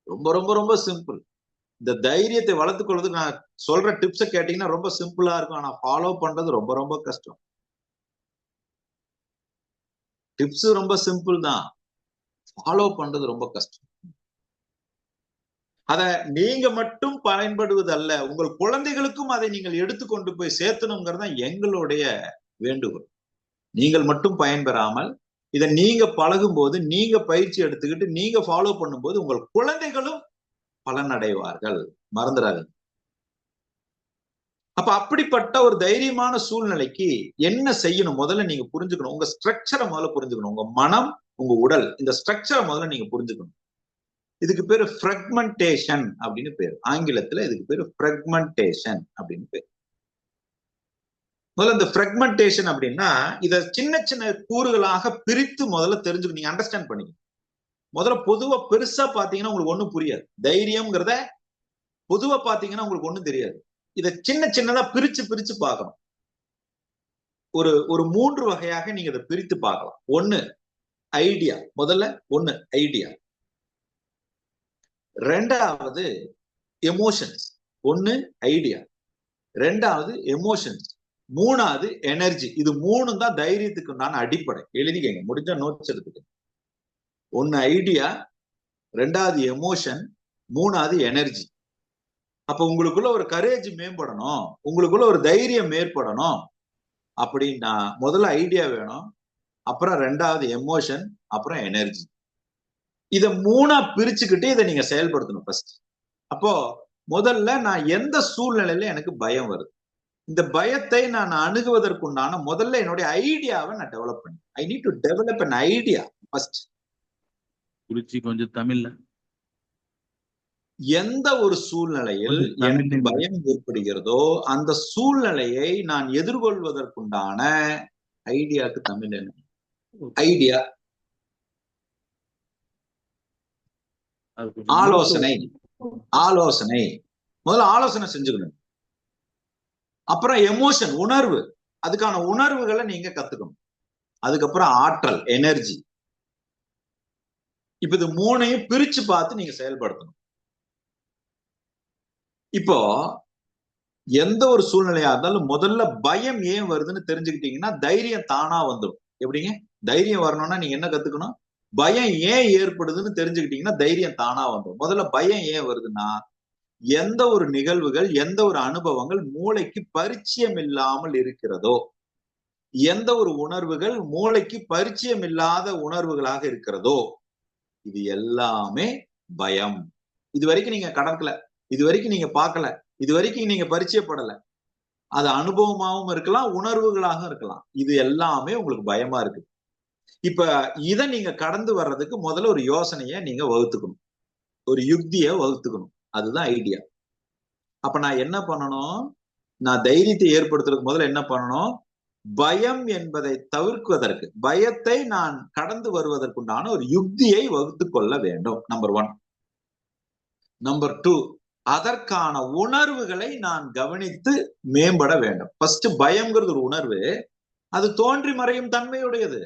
ரொம்ப ரொம்ப ரொம்ப சிம்பிள். இந்த தைரியத்தை வளர்த்துக் கொள்வதுக்கு நான் சொல்ற டிப்ஸை கேட்டீங்கன்னா ரொம்ப சிம்பிளா இருக்கும், ஆனா ஃபாலோ பண்றது ரொம்ப ரொம்ப கஷ்டம். டிப்ஸ் ரொம்ப சிம்பிள் தான், ஃபாலோ பண்றது ரொம்ப கஷ்டம். அத நீங்க மட்டும் பயன்படுவது அல்ல, உங்கள் குழந்தைகளுக்கும் அதை நீங்கள் எடுத்துக்கொண்டு போய் சேர்த்தணுங்கிறது தான் எங்களுடைய வேண்டுகோள். நீங்கள் மட்டும் பயன்பெறாமல் இதை நீங்க பழகும் போது, நீங்க பயிற்சி எடுத்துக்கிட்டு நீங்க ஃபாலோ பண்ணும்போது உங்கள் குழந்தைகளும் பலனடைவார்கள். மறந்துடாதீங்க. அப்ப அப்படிப்பட்ட ஒரு தைரியமான சூழ்நிலைக்கு என்ன செய்யணும் முதல்ல நீங்க புரிஞ்சுக்கணும். உங்க ஸ்ட்ரக்சரை முதல்ல புரிஞ்சுக்கணும். உங்க மனம், உங்க உடல், இந்த ஸ்ட்ரக்சரை முதல்ல நீங்க புரிஞ்சுக்கணும். இதுக்கு பேரு ஃப்ராக்மெண்டேஷன் அப்படின்னு பேரு. ஆங்கிலத்துல இதுக்கு பேரு ஃப்ராக்மெண்டேஷன் அப்படின்னு பேரு. முதல்ல இந்த ஃப்ராக்மெண்டேஷன் அப்படின்னா இத சின்ன சின்ன கூறுகளாக பிரித்து முதல்ல தெரிஞ்சுக்கணும், நீங்க அண்டர்ஸ்டாண்ட் பண்ணிக்கணும். முதல்ல பொதுவா பெருசா பாத்தீங்கன்னா உங்களுக்கு ஒண்ணும் புரியாது. தைரியம்ங்கிறத பொதுவா பாத்தீங்கன்னா உங்களுக்கு ஒண்ணும் தெரியாது. இத சின்ன சின்னதா பிரிச்சு பிரிச்சு பார்க்கணும். ஒரு 3 வகையாக நீங்க இதை பிரித்து பார்க்கலாம். ஒண்ணு ஐடியா. முதல்ல ஒண்ணு ஐடியா, ரெண்டாவது எமோஷன்ஸ். ஒண்ணு ஐடியா, ரெண்டாவது எமோஷன்ஸ், மூணாவது எனர்ஜி. இது 3 தான் தைரியத்துக்கு உண்டான அடிப்படை. எழுதிக்கங்க, முடிஞ்ச நோட்ஸ் எடுத்துக்கங்க. ஒண்ணு ஐடியா, ரெண்டாவது எமோஷன், மூணாவது எனர்ஜி. அப்ப உங்களுக்குள்ள ஒரு கரேஜ் மேம்படணும், உங்களுக்குள்ள ஒரு தைரியம் ஏற்படணும் அப்படின்னா முதல்ல ஐடியா வேணும், அப்புறம் ரெண்டாவது எமோஷன், அப்புறம் எனர்ஜி. இத 3ஆ பிரிச்சுக்கிட்டு இதை நீங்க செயல்படுத்தணும் ஃபர்ஸ்ட். அப்போ முதல்ல நான் எந்த சூழ்நிலையில எனக்கு பயம் வருது, இந்த பயத்தை நான் அணுகுவதற்குண்டான முதல்ல என்னுடைய ஐடியாவை நான் டெவலப் பண்ணேன். I need to develop an idea first. கொஞ்சம் தமிழ்ல. எந்த ஒரு சூழ்நிலையில் எனக்கு பயம் ஏற்படுகிறதோ அந்த சூழ்நிலையை நான் எதிர்கொள்வதற்குண்டான ஐடியாக்கு தமிழ் என்ன? ஐடியா, ஆலோசனை. ஆலோசனை முதல்ல ஆலோசனை செஞ்சுக்கணும். அப்புறம் எமோஷன், உணர்வு. அதுக்கான உணர்வுகளை நீங்க கத்துக்கணும். அதுக்கப்புறம் ஆற்றல், எனர்ஜி. இப்ப இது 3ஐயும் பிரிச்சு பார்த்து நீங்க செயல்படுத்தணும். இப்போ எந்த ஒரு சூழ்நிலையா இருந்தாலும் முதல்ல பயம் ஏன் வருதுன்னு தெரிஞ்சுக்கிட்டீங்கன்னா தைரியம் தானா வந்துடும். எப்படிங்க? தைரியம் வரணும்னா நீங்க என்ன கத்துக்கணும்? பயம் ஏன் ஏற்படுதுன்னு தெரிஞ்சுக்கிட்டீங்கன்னா தைரியம் தானா வந்துடும். முதல்ல பயம் ஏன் வருதுன்னா எந்த ஒரு நிகழ்வுகள், எந்த ஒரு அனுபவங்கள் மூளைக்கு பரிச்சயம் இல்லாமல் இருக்கிறதோ, எந்த ஒரு உணர்வுகள் மூளைக்கு பரிச்சயம் இல்லாத உணர்வுகளாக இருக்கிறதோ, இது எல்லாமே பயம். இது வரைக்கும் நீங்க கடக்கல, இது வரைக்கும் நீங்க பார்க்கல, இது வரைக்கும் நீங்க பரிச்சயப்படல. அது அனுபவமாகவும் இருக்கலாம், உணர்வுகளாகவும் இருக்கலாம். இது எல்லாமே உங்களுக்கு பயமா இருக்கு. இப்ப இதை நீங்க கடந்து வர்றதுக்கு முதல்ல ஒரு யோசனைய நீங்க வகுத்துக்கணும், ஒரு யுக்திய வகுத்துக்கணும். அதுதான் ஐடியா. அப்ப நான் என்ன பண்ணணும்? நான் தைரியத்தை ஏற்படுத்துறதுக்கு முதல்ல என்ன பண்ணணும்? பயம் என்பதை தவிர்க்குவதற்கு, பயத்தை நான் கடந்து வருவதற்குண்டான ஒரு யுக்தியை வகுத்து கொள்ள வேண்டும். நம்பர் 1. நம்பர் 2, அதற்கான உணர்வுகளை நான் கவனித்து மேம்பட வேண்டும். ஃபர்ஸ்ட் பயம்ங்கிறது ஒரு உணர்வு, அது தோன்றி மறையும் தன்மையுடையது.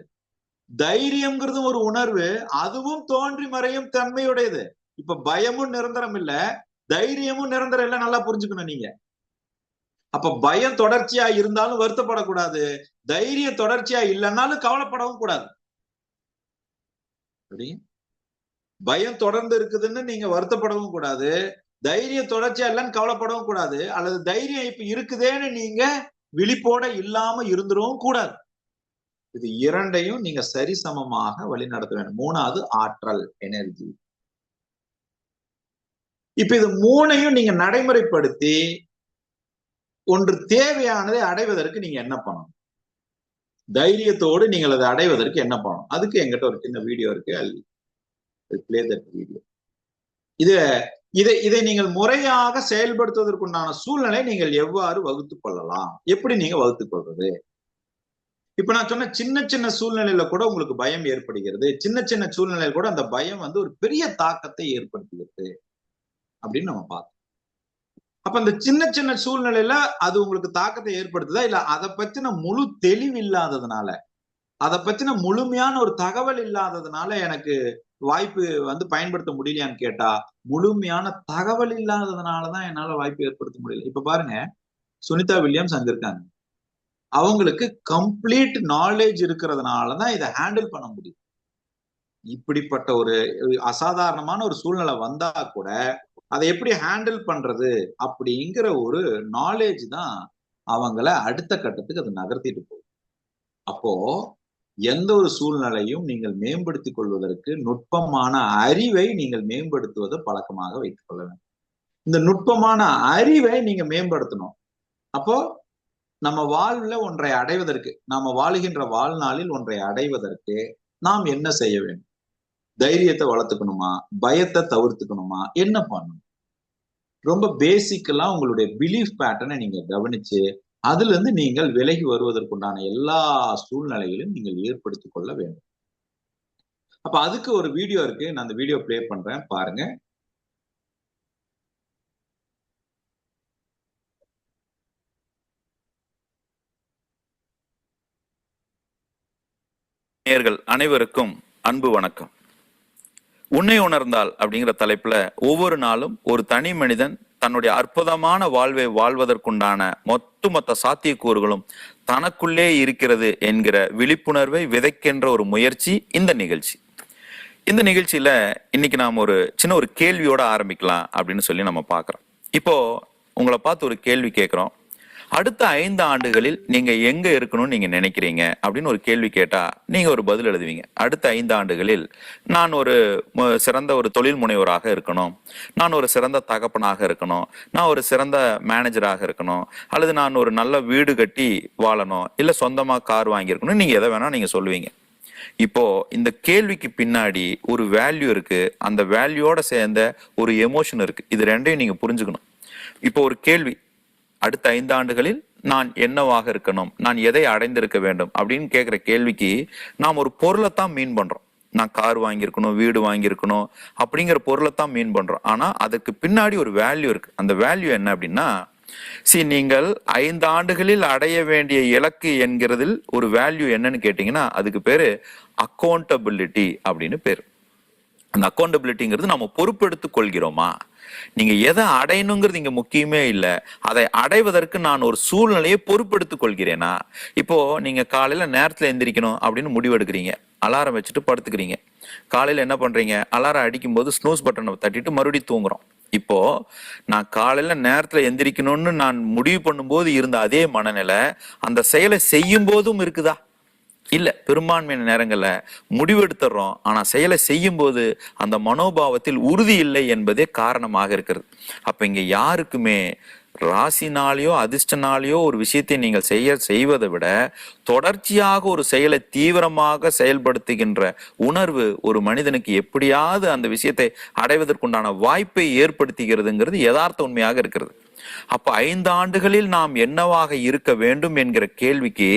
தைரியம்ங்கிறது ஒரு உணர்வு, அதுவும் தோன்றி மறையும் தன்மையுடையது. இப்ப பயமும் நிரந்தரம் இல்ல, தைரியமும் நிரந்தரம் இல்ல. நல்லா புரிஞ்சுக்கணும் நீங்க. அப்ப பயம் தொடர்ச்சியா இருந்தாலும் வருத்தப்படக்கூடாது, தைரியம் தொடர்ச்சியா இல்லைன்னாலும் கவலைப்படவும் கூடாது. பயம் தொடர்ந்து இருக்குதுன்னு நீங்க வருத்தப்படவும் கூடாது, தைரியம் தொடர்ச்சியா இல்லைன்னு கவலைப்படவும் கூடாது, அல்லது தைரியம் இப்ப இருக்குதேன்னு நீங்க விழிப்போட இல்லாம இருந்துடவும் கூடாது. இது இரண்டையும் நீங்க சரிசமமாக வழி நடத்த வேண்டும். 3வது ஆற்றல், எனர்ஜி. இப்ப இது 3ஐயும் நீங்க நடைமுறைப்படுத்தி ஒன்று தேவையானதை அடைவதற்கு நீங்க என்ன பண்ணணும்? தைரியத்தோடு நீங்கள் அதை அடைவதற்கு என்ன பண்ணணும்? அதுக்கு என்கிட்ட ஒரு சின்ன வீடியோ இருக்கு. play that video. இதை நீங்கள் முறையாக செயல்படுத்துவதற்குண்டான சூழ்நிலை நீங்கள் எவ்வாறு வகுத்துக் கொள்ளலாம், எப்படி நீங்க வகுத்துக் கொள்வது? இப்ப நான் சொன்ன சின்ன சின்ன சூழ்நிலையில கூட உங்களுக்கு பயம் ஏற்படுகிறது, சின்ன சின்ன சூழ்நிலையில கூட அந்த பயம் ஒரு பெரிய தாக்கத்தை ஏற்படுத்துகிறது அப்படின்னு நம்ம பார்த்தோம். அப்ப அந்த சின்ன சின்ன சூழ்நிலையில அது உங்களுக்கு தாக்கத்தை ஏற்படுத்துதா, இல்ல அதை பத்தின முழு தெளிவு இல்லாததுனால, அதை பத்தின முழுமையான ஒரு தகவல் இல்லாததுனால எனக்கு வாய்ப்பு பயன்படுத்த முடியலையான்னு கேட்டா, முழுமையான தகவல் இல்லாததுனாலதான் என்னால வாய்ப்பு ஏற்படுத்த முடியல. இப்ப பாருங்க, சுனிதா வில்லியம்ஸ் அங்க இருக்காங்க, அவங்களுக்கு கம்ப்ளீட் நாலேஜ் இருக்கிறதுனாலதான் இதை ஹேண்டில் பண்ண முடியும். இப்படிப்பட்ட ஒரு அசாதாரணமான ஒரு சூழ்நிலை வந்தா கூட அதை எப்படி ஹேண்டில் பண்றது அப்படிங்கிற ஒரு நாலேஜ் தான் அவங்கள அடுத்த கட்டத்துக்கு அது நகர்த்திட்டு போகும். அப்போ எந்த ஒரு சூழ்நிலையும் நீங்கள் மேம்படுத்திக் கொள்வதற்கு நுட்பமான அறிவை நீங்கள் மேம்படுத்துவதை பழக்கமாக வைத்துக் கொள்ள வேண்டும். இந்த நுட்பமான அறிவை நீங்க மேம்படுத்தணும். அப்போ நம்ம வாழ்வுல ஒன்றை அடைவதற்கு, நாம வாழுகின்ற வாழ்நாளில் ஒன்றை அடைவதற்கு நாம் என்ன செய்ய வேண்டும்? தைரியத்தை வளர்த்துக்கணுமா, பயத்தை தவிர்த்துக்கணுமா, என்ன பண்ணணும்? ரொம்ப பேசிக்கலா உங்களுடைய பிலீஃப் பேட்டர்னை நீங்க கவனிச்சு அதுல இருந்து நீங்கள் விலகி வருவதற்குண்டான எல்லா சூழ்நிலைகளையும் நீங்கள் ஏற்படுத்திக் கொள்ள வேண்டும். அப்ப அதுக்கு ஒரு வீடியோ இருக்கு, நான் அந்த வீடியோ பிளே பண்றேன், பாருங்க. நேயர்கள் அனைவருக்கும் அன்பு வணக்கம். உன்னை உணர்ந்தால் அப்படிங்கிற தலைப்புல ஒவ்வொரு நாளும் ஒரு தனி மனிதன் தன்னுடைய அற்புதமான வாழ்வை வாழ்வதற்குண்டான மொத்த சாத்தியக்கூறுகளும் தனக்குள்ளே இருக்கிறது என்கிற விழிப்புணர்வை விதைக்கின்ற ஒரு முயற்சி இந்த நிகழ்ச்சி. இந்த நிகழ்ச்சியில இன்னைக்கு நாம் ஒரு சின்ன ஒரு கேள்வியோட ஆரம்பிக்கலாம் அப்படின்னு சொல்லி நம்ம பார்க்கிறோம். இப்போ உங்களை பார்த்து ஒரு கேள்வி கேட்கிறோம். அடுத்த 5 ஆண்டுகளில் நீங்க எங்க இருக்கணும்னு நீங்க நினைக்கிறீங்க அப்படின்னு ஒரு கேள்வி கேட்டா நீங்க ஒரு பதில் எழுதுவீங்க. அடுத்த 5 ஆண்டுகளில் நான் ஒரு சிறந்த ஒரு தொழில் முனைவராக இருக்கணும், நான் ஒரு சிறந்த தகப்பனாக இருக்கணும், நான் ஒரு சிறந்த மேனேஜராக இருக்கணும், அல்லது நான் ஒரு நல்ல வீடு கட்டி வாழணும், இல்ல சொந்தமா கார் வாங்கியிருக்கணும், நீங்க எதை வேணா நீங்க சொல்லுவீங்க. இப்போ இந்த கேள்விக்கு பின்னாடி ஒரு வேல்யூ இருக்கு, அந்த வேல்யூவோட சேர்ந்த ஒரு எமோஷன் இருக்கு. இது ரெண்டையும் நீங்க புரிஞ்சுக்கணும். இப்போ ஒரு கேள்வி, அடுத்த 5 ஆண்டுகளில் நான் என்னவாக இருக்கணும், நான் எதை அடைந்திருக்க வேண்டும் அப்படின்னு கேட்கிற கேள்விக்கு நாம் ஒரு பொருளைத்தான் மீன் பண்றோம். நான் கார் வாங்கியிருக்கணும், வீடு வாங்கியிருக்கணும் அப்படிங்கிற பொருளைத்தான் மீன் பண்றோம். ஆனா அதுக்கு பின்னாடி ஒரு வேல்யூ இருக்கு. அந்த வேல்யூ என்ன அப்படின்னா, நீங்கள் 5 ஆண்டுகளில் அடைய வேண்டிய இலக்கு என்கிறதில் ஒரு வேல்யூ என்னன்னு கேட்டீங்கன்னா அதுக்கு பேரு அக்கௌண்டபிலிட்டி அப்படின்னு பேரு. அந்த அக்கௌண்டபிலிட்டிங்கிறது நம்ம பொறுப்பெடுத்துக் கொள்கிறோமா, நீங்க எதை அடையணுங்கிறது இங்க முக்கியமே இல்லை, அதை அடைவதற்கு நான் ஒரு சூழ்நிலையை பொறுப்பெடுத்துக் கொள்கிறேனா. இப்போ நீங்க காலையில நேரத்துல எந்திரிக்கணும் அப்படின்னு முடிவெடுக்கிறீங்க, அலாரம் வச்சுட்டு படுத்துக்கிறீங்க. காலையில என்ன பண்றீங்க, அலாரம் அடிக்கும் போது ஸ்னூஸ் பட்டனை தட்டிட்டு மறுபடியும் தூங்குறோம். இப்போ நான் காலையில நேரத்துல எந்திரிக்கணும்னு நான் முடிவு பண்ணும்போது இருந்த அதே மனநிலை அந்த செயலை செய்யும் போதும் இருக்குதா? இல்ல. பெரும்பான்மையான நேரங்கள்ல முடிவெடுத்துறோம், ஆனா செயலை செய்யும் போது அந்த மனோபாவத்தில் உறுதி இல்லை என்பதே காரணமாக இருக்கிறது. அப்ப இங்க யாருக்குமே ராசினாலேயோ அதிர்ஷ்டனாலேயோ ஒரு விஷயத்தை நீங்கள் செய்வதை விட தொடர்ச்சியாக ஒரு செயலை தீவிரமாக செயல்படுத்துகின்ற உணர்வு ஒரு மனிதனுக்கு எப்படியாவது அந்த விஷயத்தை அடைவதற்குண்டான வாய்ப்பை ஏற்படுத்துகிறதுங்கிறது யதார்த்த உண்மையாக இருக்கிறது. அப்ப 5 ஆண்டுகளில் நாம் என்னவாக இருக்க வேண்டும் என்கிற கேள்விக்கு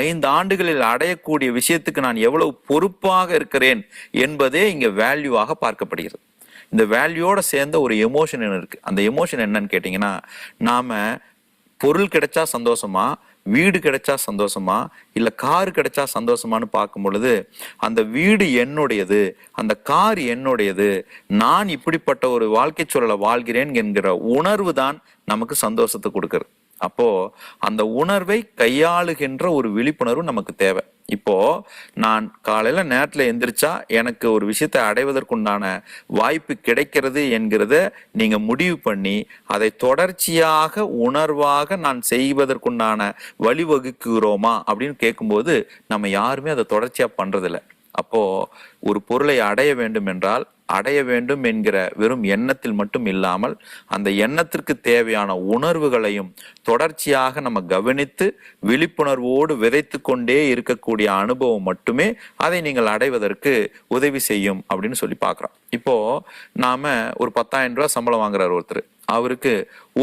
5 ஆண்டுகளில் அடையக்கூடிய விஷயத்துக்கு நான் எவ்வளவு பொறுப்பாக இருக்கிறேன் என்பதே இங்க வேல்யூவாக பார்க்கப்படுகிறது. இந்த வேல்யூவோட சேர்ந்த ஒரு எமோஷன் இருக்கு. அந்த எமோஷன் என்னன்னு கேட்டீங்கன்னா, நாம பொருள் கிடைச்சா சந்தோஷமா, வீடு கிடைச்சா சந்தோஷமா, இல்ல கார் கிடைச்சா சந்தோஷமானு பார்க்கும் பொழுது, அந்த வீடு என்னுடையது, அந்த கார் என்னுடையது, நான் இப்படிப்பட்ட ஒரு வாழ்க்கை சூழலை வாழ்கிறேன் என்கிற உணர்வு தான் நமக்கு சந்தோஷத்தை கொடுக்கிறது. அப்போ அந்த உணர்வை கையாளுகின்ற ஒரு விழிப்புணர்வு நமக்கு தேவை. இப்போ நான் காலையில நேரத்துல எந்திரிச்சா எனக்கு ஒரு விஷயத்தை அடைவதற்குண்டான வாய்ப்பு கிடைக்கிறது என்கிறத நீங்க முடிவு பண்ணி அதை தொடர்ச்சியாக உணர்வாக நான் செய்வதற்குண்டான வழிவகுக்கிறோமா அப்படின்னு கேட்கும்போது நம்ம யாருமே அதை தொடர்ச்சியா பண்றதில்ல. அப்போ ஒரு பொருளை அடைய வேண்டும் என்றால் அடைய வேண்டும் என்கிற வெறும் எண்ணத்தில் மட்டும் இல்லாமல் அந்த எண்ணத்திற்கு தேவையான உணர்வுகளையும் தொடர்ச்சியாக நம்ம கவனித்து விழிப்புணர்வோடு விதைத்து கொண்டே இருக்கக்கூடிய அனுபவம் மட்டுமே அதை நீங்கள் அடைவதற்கு உதவி செய்யும் அப்படின்னு சொல்லி பார்க்குறோம். இப்போ நாம ஒரு 10,000 ரூபாய் சம்பளம் வாங்குறாரு ஒருத்தர், அவருக்கு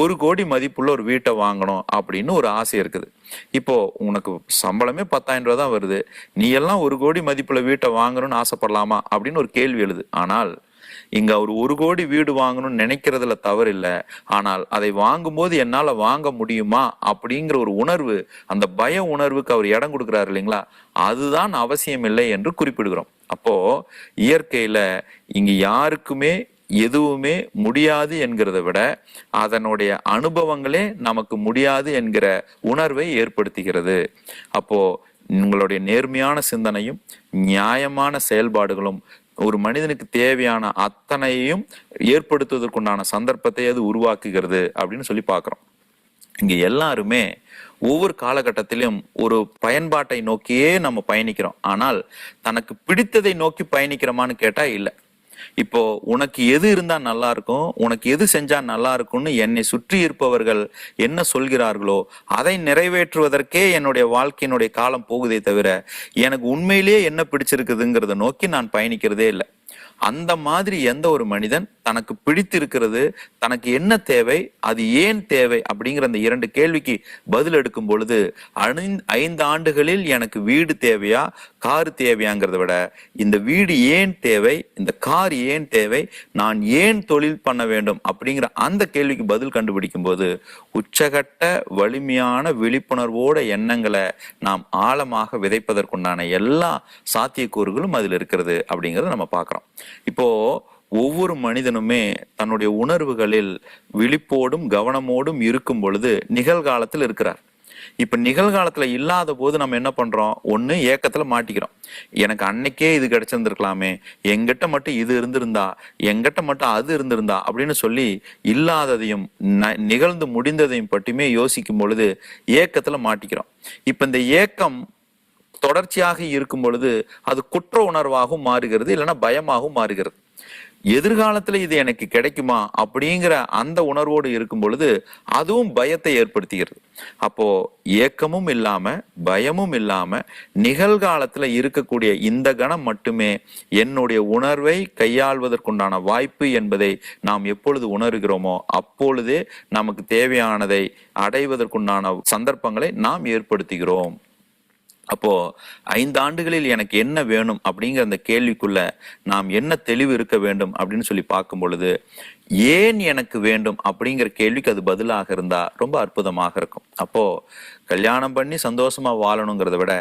1 கோடி மதிப்புள்ள ஒரு வீட்டை வாங்கணும் அப்படின்னு ஒரு ஆசை இருக்குது. இப்போ உனக்கு சம்பளமே 10,000 ரூபாய் தான் வருது, நீ எல்லாம் 1 கோடி மதிப்புள்ள வீட்டை வாங்கணும்னு ஆசைப்படலாமா அப்படின்னு ஒரு கேள்வி எழுது. ஆனால் இங்க அவர் 1 கோடி வீடு வாங்கணும்னு நினைக்கிறதுல தவறு இல்லை. ஆனால் அதை வாங்கும்போது என்னால வாங்க முடியுமா அப்படிங்கிற ஒரு உணர்வு, அந்த பய உணர்வுக்கு அவர் இடம் கொடுக்கிறாரு இல்லைங்களா, அதுதான் அவசியம் இல்லை என்று குறிப்பிடுகிறோம். அப்போ இயற்கையில இங்க யாருக்குமே எதுவுமே முடியாது என்கிறத விட அதனுடைய அனுபவங்களே நமக்கு முடியாது என்கிற உணர்வை ஏற்படுத்துகிறது. அப்போ உங்களுடைய நேர்மையான சிந்தனையும் நியாயமான செயல்பாடுகளும் ஒரு மனிதனுக்கு தேவையான அத்தனையும் ஏற்படுத்துவதற்குண்டான சந்தர்ப்பத்தை அது உருவாக்குகிறது அப்படின்னு சொல்லி பார்க்கிறோம். இங்க எல்லாருமே ஒவ்வொரு காலகட்டத்திலும் ஒரு பயன்பாட்டை நோக்கியே நம்ம பயணிக்கிறோம். ஆனால் தனக்கு பிடித்ததை நோக்கி பயணிக்கிறோமான்னு கேட்டா இல்லை. இப்போ உனக்கு எது இருந்தா நல்லா இருக்கும், உனக்கு எது செஞ்சா நல்லா இருக்கும்னு என்னை சுற்றி இருப்பவர்கள் என்ன சொல்கிறார்களோ அதை நிறைவேற்றுவதற்கே என்னுடைய வாழ்க்கையினுடைய காலம் போகுதே தவிர எனக்கு உண்மையிலேயே என்ன பிடிச்சிருக்குதுங்கிறத நோக்கி நான் பயணிக்கிறதே இல்லை. அந்த மாதிரி எந்த ஒரு மனிதன் தனக்கு பிடித்திருக்கிறது, தனக்கு என்ன தேவை, அது ஏன் தேவை அப்படிங்கிற அந்த 2 கேள்விக்கு பதில் எடுக்கும் பொழுது 5 ஆண்டுகளில் எனக்கு வீடு தேவையா கார் தேவையாங்கிறத விட இந்த வீடு ஏன் தேவை, இந்த கார் ஏன் தேவை, நான் ஏன் தொழில் பண்ண வேண்டும் அப்படிங்கிற அந்த கேள்விக்கு பதில் கண்டுபிடிக்கும் போது உச்சகட்ட வலிமையான விழிப்புணர்வோட எண்ணங்களை நாம் ஆழமாக விதைப்பதற்குண்டான எல்லா சாத்தியக்கூறுகளும் அதில் இருக்கிறது அப்படிங்கிறத நம்ம பார்க்கிறோம். இப்போ ஒவ்வொரு மனிதனுமே தன்னுடைய உணர்வுகளில் விழிப்போடும் கவனமோடும் இருக்கும் பொழுது நிகழ்காலத்தில் இருக்கிறார். இப்ப நிகழ்காலத்துல இல்லாத போது நம்ம என்ன பண்றோம், ஒண்ணு ஏக்கத்துல மாட்டிக்கிறோம். எனக்கு அன்னைக்கே இது கிடைச்சிருந்திருக்கலாமே, எங்கிட்ட மட்டும் இது இருந்திருந்தா, எங்கிட்ட மட்டும் அது இருந்திருந்தா அப்படின்னு சொல்லி இல்லாததையும் நிகழ்ந்து முடிந்ததையும் பற்றியுமே யோசிக்கும் பொழுது ஏக்கத்துல மாட்டிக்கிறோம். இப்ப இந்த ஏக்கம் தொடர்ச்சியாக இருக்கும் பொழுது அது குற்ற உணர்வாகவும் மாறுகிறது, இல்லைன்னா பயமாகவும் மாறுகிறது. எதிர்காலத்துல இது எனக்கு கிடைக்குமா அப்படிங்கிற அந்த உணர்வோடு இருக்கும் பொழுது அதுவும் பயத்தை ஏற்படுத்துகிறது. அப்போ ஏக்கமும் இல்லாம பயமும் இல்லாம நிகழ்காலத்துல இருக்கக்கூடிய இந்த கணம் மட்டுமே என்னுடைய உணர்வை கையாள்வதற்குண்டான வாய்ப்பு என்பதை நாம் எப்பொழுது உணர்கிறோமோ அப்பொழுதே நமக்கு தேவையானதை அடைவதற்குண்டான சந்தர்ப்பங்களை நாம் ஏற்படுத்துகிறோம். அப்போ 5 ஆண்டுகளில் எனக்கு என்ன வேணும் அப்படிங்கிற அந்த கேள்விக்குள்ள நாம் என்ன தெளிவு இருக்க வேண்டும் அப்படின்னு சொல்லி பார்க்கும் பொழுது ஏன் எனக்கு வேண்டும் அப்படிங்கிற கேள்விக்கு அது பதிலாக இருந்தா ரொம்ப அற்புதமாக இருக்கும். அப்போ கல்யாணம் பண்ணி சந்தோஷமா வாழணுங்கிறத விட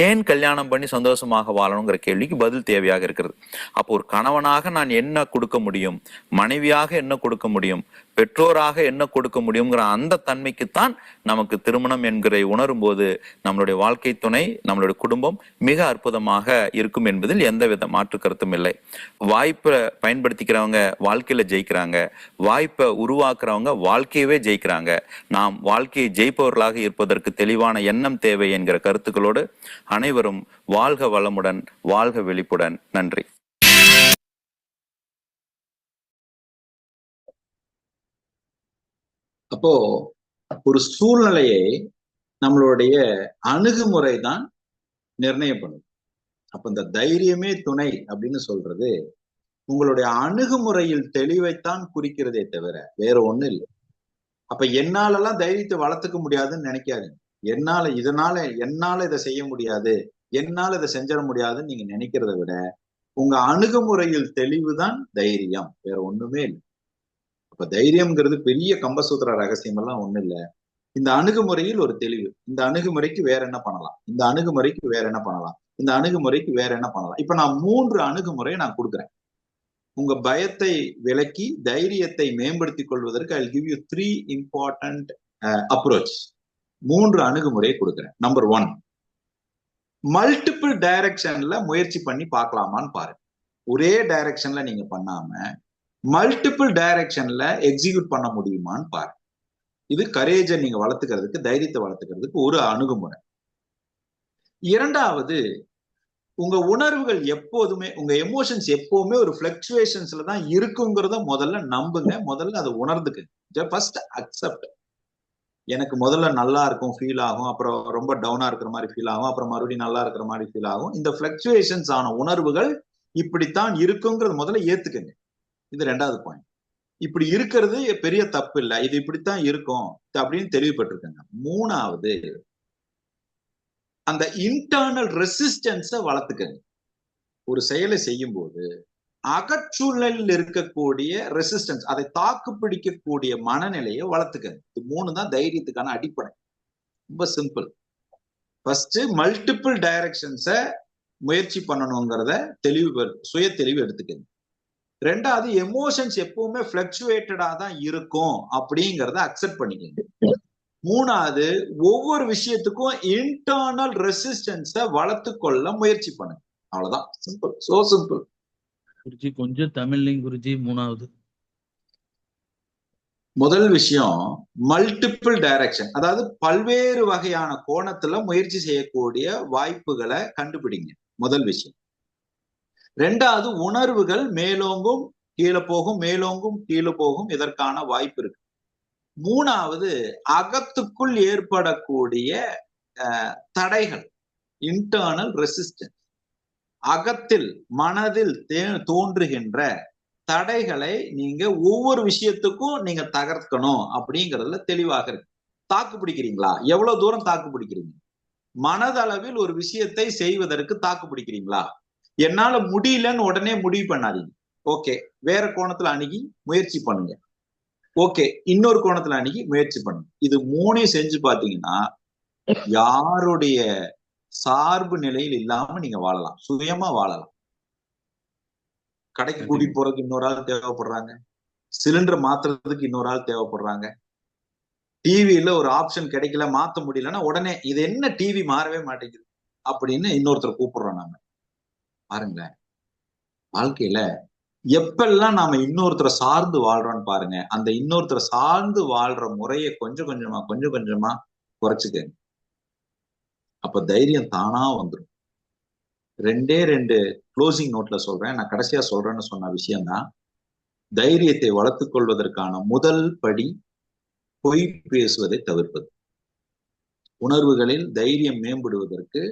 ஏன் கல்யாணம் பண்ணி சந்தோஷமாக வாழணுங்கிற கேள்விக்கு பதில் தேவையாக இருக்கிறது. அப்போ ஒரு கணவனாக நான் என்ன கொடுக்க முடியும், மனைவியாக என்ன கொடுக்க முடியும், பெற்றோராக என்ன கொடுக்க முடியுங்கிற அந்த தன்மைக்குத்தான் நமக்கு திருமணம் என்கிற உணரும் போது நம்மளுடைய வாழ்க்கை துணை, நம்மளுடைய குடும்பம் மிக அற்புதமாக இருக்கும் என்பதில் எந்தவித மாற்று கருத்தும் இல்லை. வாய்ப்பை பயன்படுத்திக்கிறவங்க வாழ்க்கையில ஜெயிக்கிறாங்க, வாய்ப்பை உருவாக்குறவங்க வாழ்க்கையவே ஜெயிக்கிறாங்க. நாம் வாழ்க்கையை ஜெயிப்பவர்களாக இருப்பதற்கு தெளிவான எண்ணம் தேவை என்கிற கருத்துக்களோடு அனைவரும் வாழ்க வளமுடன், வாழ்க விழிப்புடன். நன்றி. அப்போ ஒரு சூழ்நிலையை நம்மளுடைய அணுகுமுறை தான் நிர்ணயம் பண்ணுது. அப்ப இந்த தைரியமே துணை அப்படின்னு சொல்றது உங்களுடைய அணுகுமுறையில் தெளிவைத்தான் குறிக்கிறதே தவிர வேற ஒண்ணு இல்லை. அப்ப என்னாலெல்லாம் தைரியத்தை வளர்த்துக்க முடியாதுன்னு நினைக்காதீங்க. என்னால இதை செய்ய முடியாது, என்னால இதை செஞ்சிட முடியாதுன்னு நீங்க நினைக்கிறத விட உங்க அணுகுமுறையில் தெளிவுதான் தைரியம், வேற ஒண்ணுமே இல்லை. அப்ப தைரியம்ங்கிறது பெரிய கம்பசூத்திர ரகசியம் எல்லாம் ஒண்ணு இல்லை. இந்த அணுகுமுறையில் ஒரு தெளிவு, இந்த அணுகுமுறைக்கு வேற என்ன பண்ணலாம், இந்த அணுகுமுறைக்கு வேற என்ன பண்ணலாம், இந்த அணுகுமுறைக்கு வேற என்ன பண்ணலாம். இப்ப நான் 3 அணுகுமுறையை நான் கொடுக்குறேன். உங்க பயத்தை விலக்கி தைரியத்தை மேம்படுத்திக் கொள்வதற்கு I'll give you 3 important approach. 3 அணுகுமுறையை கொடுக்குறேன். நம்பர் 1, மல்டிபிள் டைரக்ஷன்ல முயற்சி பண்ணி பார்க்கலாமான்னு பாருங்க. ஒரே டைரக்ஷன்ல நீங்க பண்ணாம மல்டிபிள் டைரக்ஷன்ல எக்ஸிக்யூட் பண்ண முடியுமான்னு பாருங்க. இது கரேஜை நீங்க வளர்த்துக்கிறதுக்கு, தைரியத்தை வளர்த்துக்கிறதுக்கு ஒரு அணுகுமுறை. 2வது, உங்க உணர்வுகள் எப்போதுமே, உங்க எமோஷன்ஸ் எப்பவுமே ஒரு பிளக்சுவேஷன்ஸ்ல தான் இருக்குங்கிறத முதல்ல நம்புங்க, முதல்ல அதை உணர்ந்துக்குங்க. First accept. எனக்கு முதல்ல நல்லா இருக்கும், ஃபீல் ஆகும், அப்புறம் ரொம்ப டவுனா இருக்கிற மாதிரி ஃபீல் ஆகும், அப்புறம் மறுபடியும் நல்லா இருக்கிற மாதிரி ஃபீல் ஆகும். இந்த பிளக்சுவேஷன்ஸ் ஆன உணர்வுகள் இப்படித்தான் இருக்குங்கிறது முதல்ல ஏத்துக்குங்க. இது 2வது பாயிண்ட். இப்படி இருக்கிறது பெரிய தப்பு இல்லை, இது இப்படித்தான் இருக்கும் அப்படின்னு தெளிவுபட்டிருக்கங்க. 3வது, அந்த இன்டர்னல் ரெசிஸ்டன்ஸை வளர்த்துக்கங்க. ஒரு செயலை செய்யும் போது அகச்சூழலில் இருக்கக்கூடிய ரெசிஸ்டன்ஸ், அதை தாக்கு பிடிக்கக்கூடிய மனநிலையை வளர்த்துக்கங்க. இது 3 தான் தைரியத்துக்கான அடிப்படை. ரொம்ப சிம்பிள். ஃபர்ஸ்ட் மல்டிபிள் டைரக்ஷன்ஸை முயற்சி பண்ணணுங்கிறத சுய தெளிவு எடுத்துக்கங்க. 2வது, எமோஷன்ஸ் எப்பவுமே பிளக்சுவேட்டடா தான் இருக்கும் அப்படிங்கிறத அக்செப்ட் பண்ணிக்கங்க. 3வது, ஒவ்வொரு விஷயத்துக்கும் இன்டர்னல் ரெசிஸ்டன்ஸை வளர்த்து கொள்ள முயற்சி பண்ணுங்க. அவ்வளவுதான். Simple, so simple. குருஜி கொஞ்சம் தமிழ்லையும் குருஜி. 3வது, முதல் விஷயம் மல்டிபிள் டைரக்ஷன், அதாவது பல்வேறு வகையான கோணத்துல முயற்சி செய்யக்கூடிய வாய்ப்புகளை கண்டுபிடிங்க. முதல் விஷயம். 2வது, உணர்வுகள் மேலோங்கும் கீழே போகும், மேலோங்கும் கீழே போகும், இதற்கான வாய்ப்பு இருக்கு. 3வது, அகத்துக்குள் ஏற்படக்கூடிய தடைகள், இன்டர்னல் ரெசிஸ்டன்ஸ், அகத்தில் மனதில் தோன்றுகின்ற தடைகளை நீங்க ஒவ்வொரு விஷயத்துக்கும் நீங்க தகர்க்கணும் அப்படிங்கிறதுல தெளிவாக இருக்கு. தாக்கு பிடிக்கிறீங்களா? எவ்வளவு தூரம் தாக்கு பிடிக்கிறீங்க? மனதளவில் ஒரு விஷயத்தை செய்வதற்கு தாக்கு பிடிக்கிறீங்களா? என்னால முடியலன்னு உடனே முடிவு பண்ணாதீங்க. ஓகே, வேற கோணத்துல அணுகி முயற்சி பண்ணுங்க. ஓகே, இன்னொரு கோணத்துல அணுகி முயற்சி பண்ணுங்க. இது 3ஐயும் செஞ்சு பாத்தீங்கன்னா யாருடைய சார்பு நிலையில் இல்லாம நீங்க வாழலாம், சுயமா வாழலாம். கடைக்கு கூட்டிட்டு போறதுக்கு இன்னொரு ஆள் தேவைப்படுறாங்க, சிலிண்டர் மாத்துறதுக்கு இன்னொரு ஆள் தேவைப்படுறாங்க, டிவியில ஒரு ஆப்ஷன் கிடைக்கல, மாத்த முடியலன்னா உடனே இது என்ன டிவி மாறவே மாட்டேங்குது அப்படின்னு இன்னொருத்தர் கூப்பிடுறோம். நாம பாருங்களேன், வாழ்க்கையில எப்பெல்லாம் நாம இன்னொருத்தரை சார்ந்து வாழ்றோம்னு பாருங்க. அந்த இன்னொருத்தரை சார்ந்து வாழ்ற முறையை கொஞ்சம் கொஞ்சமா குறைச்சுக்க. அப்ப தைரியம் தானா வந்துடும். 2 க்ளோசிங் நோட்ல சொல்றேன், நான் கடைசியா சொல்றேன்னு சொன்ன விஷயம்தான். தைரியத்தை வளர்த்துக் கொள்வதற்கான முதல் படி பொய் பேசுவதை தவிர்ப்பது. உணர்வுகளில் தைரியம் மேம்படுவதற்கு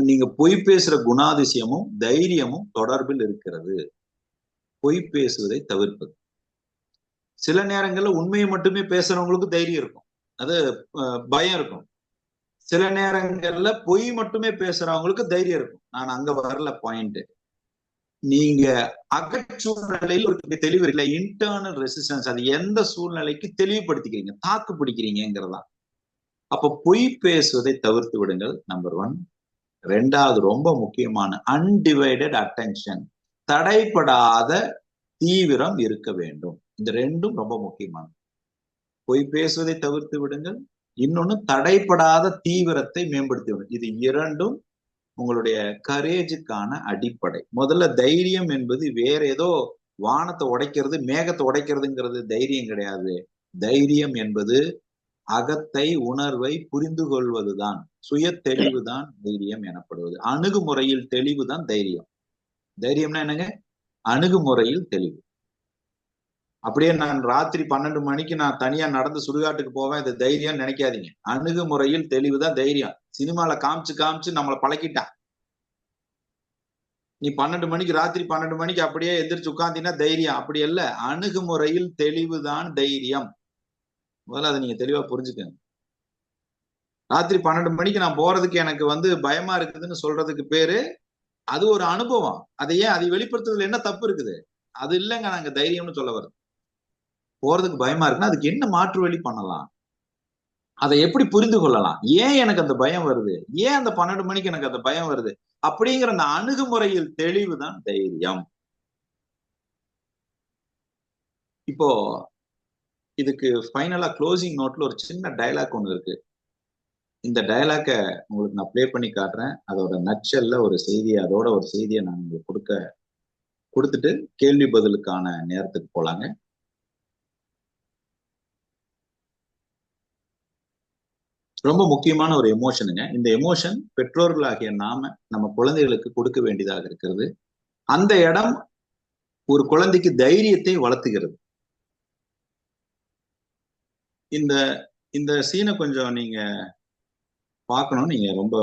நீங்க பொய் பேசுற குணாதிசயமும் தைரியமும் தொடர்பில் இருக்கிறது. பொய் பேசுவதை தவிர்ப்பது. சில நேரங்கள்ல உண்மையை மட்டுமே பேசுறவங்களுக்கு தைரியம் இருக்கும், அது பயம் இருக்கும். சில நேரங்கள்ல பொய் மட்டுமே பேசுறவங்களுக்கு தைரியம் இருக்கும். நான் அங்க வரல பாயிண்ட். நீங்க அகச்சூழ்நிலையில் ஒரு தெளிவு இருக்குல்ல, இன்டர்னல் ரெசிஸ்டன்ஸ், அது எந்த சூழ்நிலைக்கு தெளிவுபடுத்திக்கிறீங்க, தாக்கு பிடிக்கிறீங்கிறதா. அப்ப பொய் பேசுவதை தவிர்த்து விடுங்கள், நம்பர் 1. 2வது, ரொம்ப முக்கியமான அன்டிவைடட் அட்டென்ஷன், தடைப்படாத தீவிரம் இருக்க வேண்டும். இந்த 2ம் ரொம்ப முக்கியமான. பொய் பேசுவதை தவிர்த்து விடுங்கள், இன்னொன்னு தடைப்படாத தீவிரத்தை மேம்படுத்தி விடும். இது 2ம் உங்களுடைய கரேஜுக்கான அடிப்படை. முதல்ல தைரியம் என்பது வேற ஏதோ வானத்தை உடைக்கிறது, மேகத்தை உடைக்கிறதுங்கிறது தைரியம் கிடையாது. தைரியம் என்பது அகத்தை, உணர்வை புரிந்து கொள்வதுதான், சுய தெளிவுதான் தைரியம் எனப்படுவது. அணுகுமுறையில் தெளிவுதான் தைரியம். தைரியம்னா என்னங்க? அணுகுமுறையில் தெளிவு. அப்படியே நான் ராத்திரி 12 மணிக்கு நான் தனியா நடந்து சுடுகாட்டுக்கு போவேன், இது தைரியம் நினைக்காதீங்க. அணுகுமுறையில் தெளிவுதான் தைரியம். சினிமால காமிச்சு காமிச்சு நம்மளை பழக்கிட்டான். நீ 12 மணிக்கு ராத்திரி 12 மணிக்கு அப்படியே எந்திரிச்சு உட்கார்ந்தீங்கன்னா தைரியம். அப்படி இல்ல, அணுகுமுறையில் தெளிவுதான் தைரியம். முதல்ல அதை நீங்க தெளிவா புரிஞ்சுக்கங்க. ராத்திரி 12 மணிக்கு நான் போறதுக்கு எனக்கு பயமா இருக்குதுன்னு சொல்றதுக்கு பேரு அது ஒரு அனுபவம். அதை வெளிப்படுத்துறதுல என்ன தப்பு இருக்குது? அது இல்லைங்க நாங்க தைரியம்னு சொல்ல வருது. போறதுக்கு பயமா இருக்குன்னா அதுக்கு என்ன மாற்று வழி பண்ணலாம்? அதை எப்படி புரிந்து கொள்ளலாம்? ஏன் எனக்கு அந்த பயம் வருது? ஏன் அந்த 12 மணிக்கு எனக்கு அந்த பயம் வருது? அப்படிங்கிற அந்த அணுகுமுறையில் தெளிவுதான் தைரியம். இப்போ இதுக்கு ஃபைனலா க்ளோசிங் நோட்ல ஒரு சின்ன டயலாக் ஒண்ணு இருக்கு. இந்த டயலாக்க உங்களுக்கு நான் ப்ளே பண்ணி காட்டுறேன். அதோட நட்சல்ல ஒரு செய்தியை, அதோட ஒரு செய்தியை நான் உங்களுக்கு கொடுத்துட்டு கேள்வி பதிலுக்கான நேரத்துக்கு போலாங்க. ரொம்ப முக்கியமான ஒரு எமோஷனுங்க. இந்த எமோஷன் பெற்றோர்களாகிய நாம நம்ம குழந்தைகளுக்கு கொடுக்க வேண்டியதாக இருக்கிறது. அந்த இடம் ஒரு குழந்தைக்கு தைரியத்தை வளர்த்துகிறது. இந்த இந்த சீனை கொஞ்சம் நீங்க பார்க்கணும். நீங்க ரொம்ப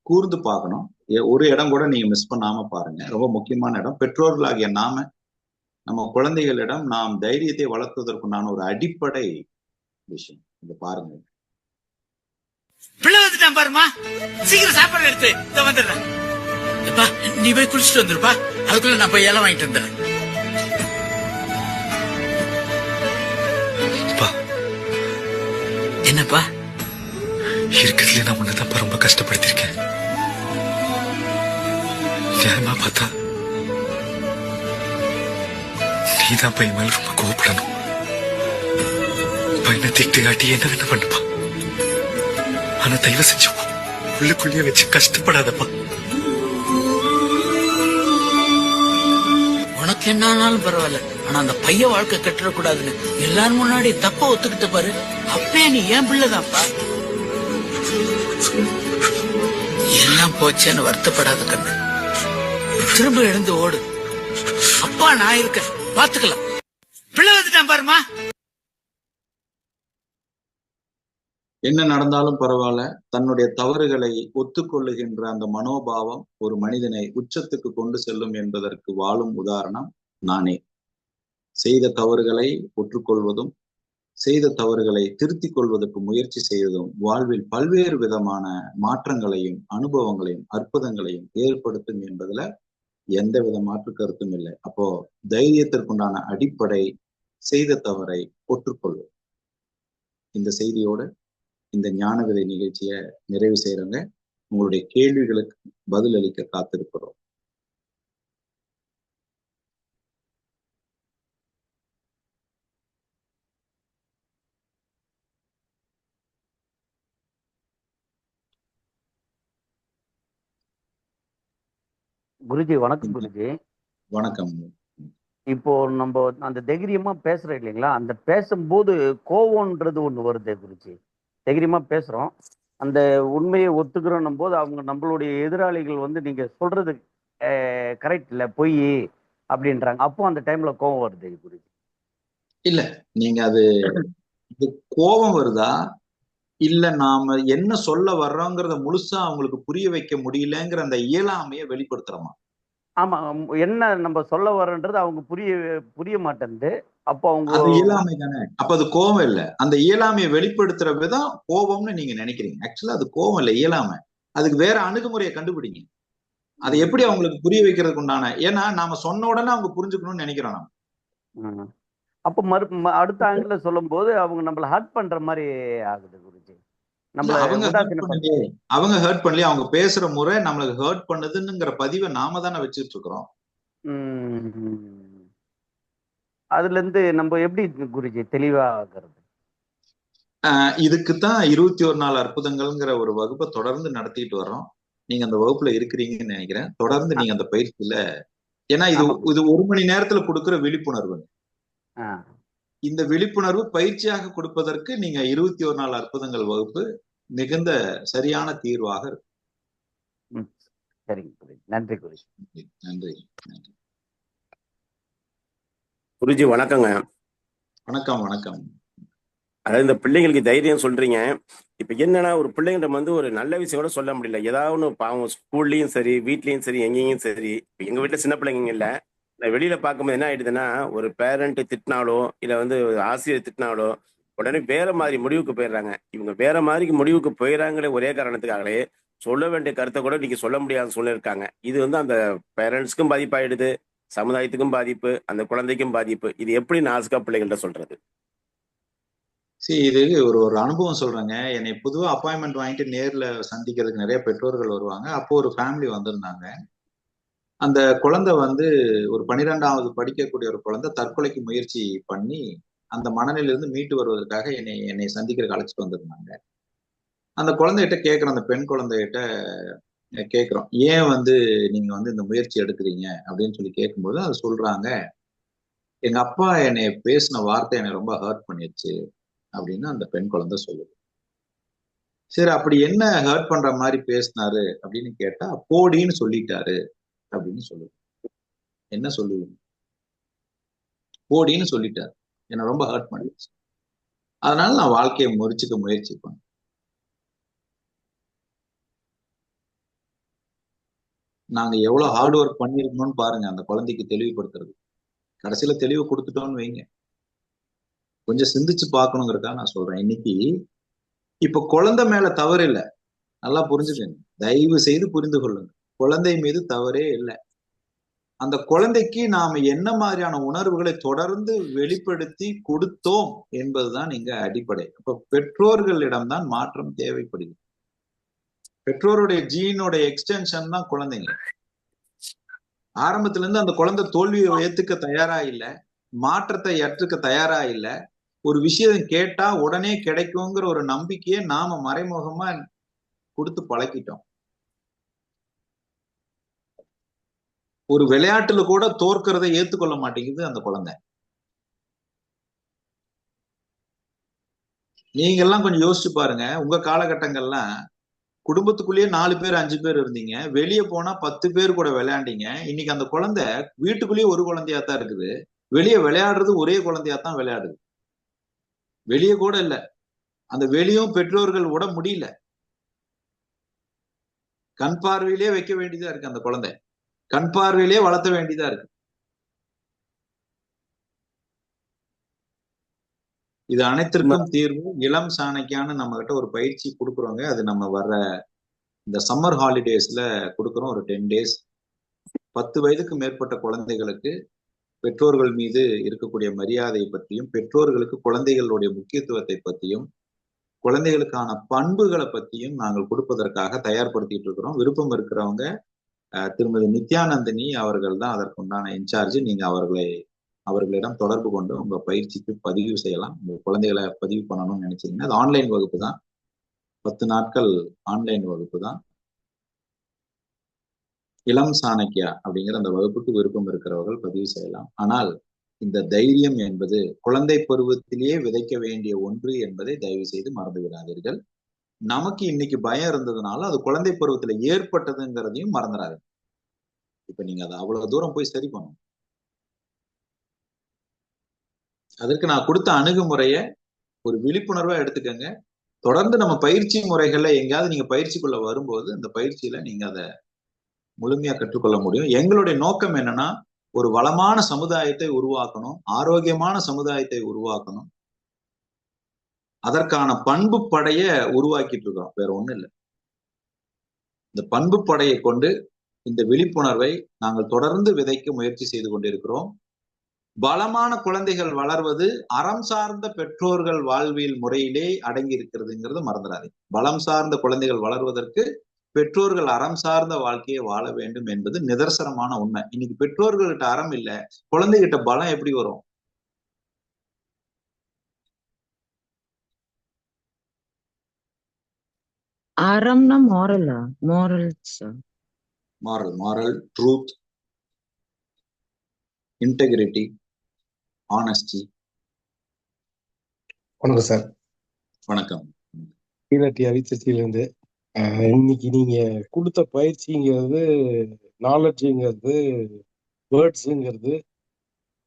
கூர்ந்து பார்க்கணும். ஒரு இடம் கூட நீங்க மிஸ் பண்ணாம பாருங்க. ரொம்ப முக்கியமான இடம். பெற்றோர்களாகிய நாம நம்ம குழந்தைகளிடம் நாம் தைரியத்தை வளர்த்துவதற்குண்டான ஒரு அடிப்படை விஷயம். இத பாருங்க. பிள்ளை வந்துட்டான் பாருமா, சீக்கிரம் சாப்பாடு எடுத்து வந்துடுறேன். நீ போய் குளிச்சுட்டு வந்துருப்பா, அதுக்குள்ள நான் போய் இலை வாங்கிட்டு வந்துடுறேன். என்னப்பா? இருக்கிறதுல நான் உன்னதான் ரொம்ப கஷ்டப்படுத்திருக்கேன். நியாயமா பார்த்தா நீதான் பையன் மேல ரொம்ப கோவப்படணும். பையனை திட்டு காட்டி என்ன வேணா பண்ணுப்பா. ஆனா தயவு செஞ்சு உள்ளுக்குள்ளேயே வச்சு கஷ்டப்படாதப்பா. உனக்கு என்ன ஆனாலும் பரவாயில்ல, ஆனா அந்த பையன் வாழ்க்கை கட்டிடக்கூடாதுன்னு எல்லாரும் முன்னாடி தப்ப ஒத்துக்கிட்ட பாரு. அப்பே நீ ஏன் பிள்ளைதான்ப்பா. எல்லாம் போச்சேன்னு வருத்தப்படாத கண்ணு. திரும்ப எழுந்து ஓடு. அப்பா நான் இருக்கேன், பாத்துக்கலாம். பிள்ளை வந்துட்டான் பாருமா. என்ன நடந்தாலும் பரவாயில்ல, தன்னுடைய தவறுகளை ஒத்துக்கொள்ளுகின்ற அந்த மனோபாவம் ஒரு மனிதனை உச்சத்துக்கு கொண்டு செல்லும் என்பதற்கு வாழும் உதாரணம் நானே. செய்த தவறுகளை ஒற்றுக்கொள்வதும் செய்த தவறுகளை திருத்திக் கொள்வதற்கு முயற்சி செய்வதும் வாழ்வில் பல்வேறு விதமான மாற்றங்களையும் அனுபவங்களையும் அற்புதங்களையும் ஏற்படுத்தும் என்பதுல எந்தவித மாற்று கருத்தும் இல்லை. அப்போ தைரியத்திற்குண்டான அடிப்படை செய்த தவறை ஒற்றுக்கொள்வது. இந்த செய்தியோடு இந்த ஞான விதை நிகழ்ச்சியை நிறைவு செய்யறங்க. உங்களுடைய கேள்விகளுக்கு பதில் அளிக்க காத்திருக்கிறோம். குருஜி வணக்கம். குருஜி வணக்கம். இப்போ நம்ம அந்த தைரியமா பேசுறோம் இல்லைங்களா, அந்த பேசும்போது கோவம்ன்றது ஒண்ணு வருது குருஜி. தைரியமா பேசுறோம், அந்த உண்மையை ஒத்துக்கிறோம் போது அவங்க நம்மளுடைய எதிராளிகள் நீங்க சொல்றது கரெக்ட் இல்ல, பொய் அப்படின்றாங்க. அப்போ அந்த டைம்ல கோவம் வருது குருஜி. இல்ல, நீங்க அது கோபம் வருதா இல்ல நாம என்ன சொல்ல வர்றோங்கிறத முழுசா அவங்களுக்கு புரிய வைக்க முடியலங்கிற அந்த இயலாமையை வெளிப்படுத்துறோமா? ஆமா, என்ன நம்ம சொல்ல வரோன்றது அவங்க புரிய மாட்டேங்குது. அப்போ அவங்க அது இயலாமை தானே. அப்ப அது கோபம் இல்ல. அந்த இயலாமையை வெளிப்படுத்துற விதம் கோபம்னு நீங்க நினைக்கிறீங்க. ஆக்சுவலா அது கோபம் இல்ல, இயலாமை. அதுக்கு வேற அணுகுமுறையை கண்டுபிடிங்க. அதை எப்படி அவங்களுக்கு புரிய வைக்கிறதுக்கு உண்டான, ஏன்னா நாம சொன்ன உடனே அவங்க புரிஞ்சுக்கணும்னு நினைக்கிறோம் நம்ம. அப்ப அடுத்த ஆங்கிள் சொல்லும் போது அவங்க நம்மள ஹர்ட் பண்ற மாதிரி ஆகுது குருஜி. அவங்க ஹர்ட் பண்ணல, அவங்க பேசுற முறை நம்மளுக்கு ஹர்ட் பண்ணுதுங்கிற பதிவை நாம தானே வச்சுட்டு இருக்கிறோம். அதுல இருந்து நம்ம எப்படி குருஜி தெளிவாகிறது? இதுக்குத்தான் 21 நாள் அற்புதங்கள்ங்கிற ஒரு வகுப்பை தொடர்ந்து நடத்திட்டு வர்றோம். நீங்க அந்த வகுப்புல இருக்கிறீங்கன்னு நினைக்கிறேன். தொடர்ந்து நீங்க அந்த பயிற்சியில, ஏன்னா இது 1 மணி நேரத்துல கொடுக்குற விழிப்புணர்வு. இந்த விழிப்புணர்வு பயிற்சியாக கொடுப்பதற்கு நீங்க 21 நாள் அற்புதங்கள் வகுப்பு மிகுந்த சரியான தீர்வாக இருக்கும். சரிங்க, நன்றி. நன்றி. குருஜி வணக்கங்க. வணக்கம் வணக்கம். அதாவது இந்த பிள்ளைங்களுக்கு தைரியம் சொல்றீங்க. இப்ப என்னன்னா ஒரு பிள்ளைங்கிட்ட ஒரு நல்ல விஷயம் கூட சொல்ல முடியல. ஏதாவது ஒண்ணு பாவம் ஸ்கூல்லயும் சரி, வீட்லயும் சரி, எங்கேயும் சரி. இப்ப எங்க வீட்டுல சின்ன பிள்ளைங்க இல்ல. நான் வெளியில பார்க்கும்போது என்ன ஆயிடுதுன்னா, ஒரு பேரண்ட் திட்டினாலோ, இல்ல ஆசிரியர் திட்டினாலோ, உடனே வேற மாதிரி முடிவுக்கு போயிடுறாங்க. இவங்க வேற மாதிரி முடிவுக்கு போயிடறாங்களே ஒரே காரணத்துக்காகவே, சொல்ல வேண்டிய கருத்தை கூட இன்னைக்கு சொல்ல முடியாத சூழ்நிலை இருக்காங்க. இது அந்த பேரண்ட்ஸ்க்கும் பாதிப்பாயிடுது, சமுதாயத்துக்கும் பாதிப்பு, அந்த குழந்தைக்கும் பாதிப்பு. இது எப்படி நாசுக்கா பிள்ளைகள்ட்ட சொல்றது? இது ஒரு ஒரு அனுபவம் சொல்றேங்க. என்னை பொதுவா அப்பாயின்மெண்ட் வாங்கிட்டு நேர்ல சந்திக்கிறதுக்கு நிறைய பெற்றோர்கள் வருவாங்க. அப்போ ஒரு ஃபேமிலி வந்திருந்தாங்க. அந்த குழந்தை ஒரு 12வது படிக்கக்கூடிய ஒரு குழந்தை தற்கொலைக்கு முயற்சி பண்ணி அந்த மனநிலையிலிருந்து மீட்டு வருவதற்காக என்னை சந்திக்கிறதுக்கு அழைச்சிட்டு வந்திருந்தாங்க. அந்த குழந்தைகிட்ட கேட்கிறோம், அந்த பெண் குழந்தைகிட்ட கேட்கிறோம், ஏன் நீங்க இந்த முயற்சி எடுக்கிறீங்க அப்படின்னு சொல்லி கேட்கும்போது அது சொல்றாங்க, எங்க அப்பா என்னை பேசின வார்த்தை என்னை ரொம்ப ஹர்ட் பண்ணிருச்சு அப்படின்னு அந்த பெண் குழந்தை சொல்லுது. சரி, அப்படி என்ன ஹர்ட் பண்ற மாதிரி பேசினாரு அப்படின்னு கேட்டா, போடின்னு சொல்லிட்டாரு அப்படின்னு சொல்லுது. என்ன சொல்லுவீங்க? போடின்னு சொல்லிட்டாரு, என்ன ரொம்ப ஹர்ட் பண்ணிடுச்சு, அதனால நான் வாழ்க்கையை முறிச்சுக்க முயற்சி பண்ணேன். நாங்க எவ்வளவு ஹார்ட் ஒர்க் பண்ணிருக்கணும்னு பாருங்க அந்த குழந்தைக்கு தெளிவுபடுத்துறது. கடைசியில தெளிவு கொடுத்துட்டோம்னு வைங்க. கொஞ்சம் சிந்திச்சு பார்க்கணுங்கிறதுக்காக நான் சொல்றேன். இன்னைக்கு இப்ப குழந்தை மேல தவறு இல்லை, நல்லா புரிஞ்சுக்கங்க, தயவு செய்து புரிந்து கொள்ளுங்க. குழந்தை மீது தவறே இல்லை. அந்த குழந்தைக்கு நாம என்ன மாதிரியான உணர்வுகளை தொடர்ந்து வெளிப்படுத்தி கொடுத்தோம் என்பதுதான் இங்க அடிப்படை. அப்ப பெற்றோர்களிடம்தான் மாற்றம் தேவைப்படுகிறது. பெற்றோருடைய ஜீனோட எக்ஸ்டென்ஷன் தான் குழந்தைங்க. ஆரம்பத்துல இருந்து அந்த குழந்தை தோல்வியை ஏத்துக்க தயாரா இல்ல, மாற்றத்தை ஏற்றுக்க தயாரா இல்ல. ஒரு விஷயம் கேட்டா உடனே கிடைக்குங்கிற ஒரு நம்பிக்கையை நாம மறைமுகமா கொடுத்து பழக்கிட்டோம். ஒரு விளையாட்டுல கூட தோற்கிறதை ஏத்துக்கொள்ள மாட்டேங்குது அந்த குழந்தை. நீங்க எல்லாம் கொஞ்சம் யோசிச்சு பாருங்க. உங்க காலகட்டங்கள்லாம் குடும்பத்துக்குள்ளேயே 4 பேர் 5 பேர் இருந்தீங்க, வெளியே போனா 10 பேர் கூட விளையாண்டீங்க. இன்னைக்கு அந்த குழந்தை வீட்டுக்குள்ளேயே ஒரு குழந்தையா தான் இருக்குது, வெளியே விளையாடுறது ஒரே குழந்தையா தான் விளையாடுது. வெளியே கூட இல்ல, அந்த வெளியும் பெற்றோர்கள் விட முடியல. கண் பார்வையிலே வைக்க வேண்டியதா இருக்கு, அந்த குழந்தை கண் பார்வையிலே வளர்த்த வேண்டியதா இருக்கு. இது அனைத்திற்கும் தீர்வு இளம் சாணக்கியான்னு நம்ம கிட்ட ஒரு பயிற்சி கொடுக்குறோங்க. அது நம்ம வர்ற இந்த சம்மர் ஹாலிடேஸ்ல கொடுக்குறோம், ஒரு 10 days. 10 வயதுக்கு மேற்பட்ட குழந்தைகளுக்கு பெற்றோர்கள் மீது இருக்கக்கூடிய மரியாதை பற்றியும், பெற்றோர்களுக்கு குழந்தைகளுடைய முக்கியத்துவத்தை பற்றியும், குழந்தைகளுக்கான பண்புகளை பற்றியும் நாங்கள் கொடுப்பதற்காக தயார்படுத்திட்டு இருக்கிறோம். விருப்பம் இருக்கிறவங்க திருமதி நித்யானந்தினி அவர்கள் தான் அதற்குண்டான இன்சார்ஜ். நீங்க அவர்களிடம் தொடர்பு கொண்டு உங்க பயிற்சிக்கு பதிவு செய்யலாம். உங்க குழந்தைகளை பதிவு பண்ணணும்னு நினைச்சீங்கன்னா அது ஆன்லைன் வகுப்பு தான், 10 நாட்கள் ஆன்லைன் வகுப்பு தான். இளம் சாணக்கியா அப்படிங்கிற அந்த வகுப்புக்கு விருப்பம் இருக்கிறவர்கள் பதிவு செய்யலாம். ஆனால் இந்த தைரியம் என்பது குழந்தை பருவத்திலேயே விதைக்க வேண்டிய ஒன்று என்பதை தயவு செய்து மறந்து விடாதீர்கள். நமக்கு இன்னைக்கு பயம் இருந்ததுனால அது குழந்தை பருவத்துல ஏற்பட்டதுங்கிறதையும் மறந்துடாது. இப்ப நீங்க அதை அவ்வளவு தூரம் போய் சரி பண்ணணும். அதற்கு நான் கொடுத்த அணுகுமுறைய ஒரு விழிப்புணர்வா எடுத்துக்கங்க. தொடர்ந்து நம்ம பயிற்சி முறைகள்ல எங்கேயாவது நீங்க பயிற்சிக்குள்ள வரும்போது அந்த பயிற்சியில நீங்க அதை முழுமையா கற்றுக்கொள்ள முடியும். எங்களுடைய நோக்கம் என்னன்னா, ஒரு வளமான சமுதாயத்தை உருவாக்கணும், ஆரோக்கியமான சமுதாயத்தை உருவாக்கணும். அதற்கான பண்பு படைய உருவாக்கிட்டு இருக்கோம், வேற ஒண்ணும் இல்லை. இந்த பண்பு படையை கொண்டு இந்த விழிப்புணர்வை நாங்கள் தொடர்ந்து விதைக்க முயற்சி செய்து கொண்டிருக்கிறோம். பலமான குழந்தைகள் வளர்வது அறம் சார்ந்த பெற்றோர்கள் வாழ்வியல் முறையிலே அடங்கி இருக்கிறதுங்கிறது மறந்துடாதீங்க. பலம் சார்ந்த குழந்தைகள் வளர்வதற்கு பெற்றோர்கள் அறம் சார்ந்த வாழ்க்கையை வாழ வேண்டும் என்பது நிதர்சனமான உண்மை. இன்னைக்கு பெற்றோர்கள்கிட்ட அறம் இல்ல, குழந்தைகிட்ட பலம் எப்படி வரும்? அறம்னா மாரலா? Moral, truth, integrity, honesty. வணக்கம் சார். வணக்கம். இருந்து இன்னைக்கு நீங்க கொடுத்த பயிற்சிங்கிறது, நாலேஜுங்கிறது, வேர்ட்ஸுங்கிறது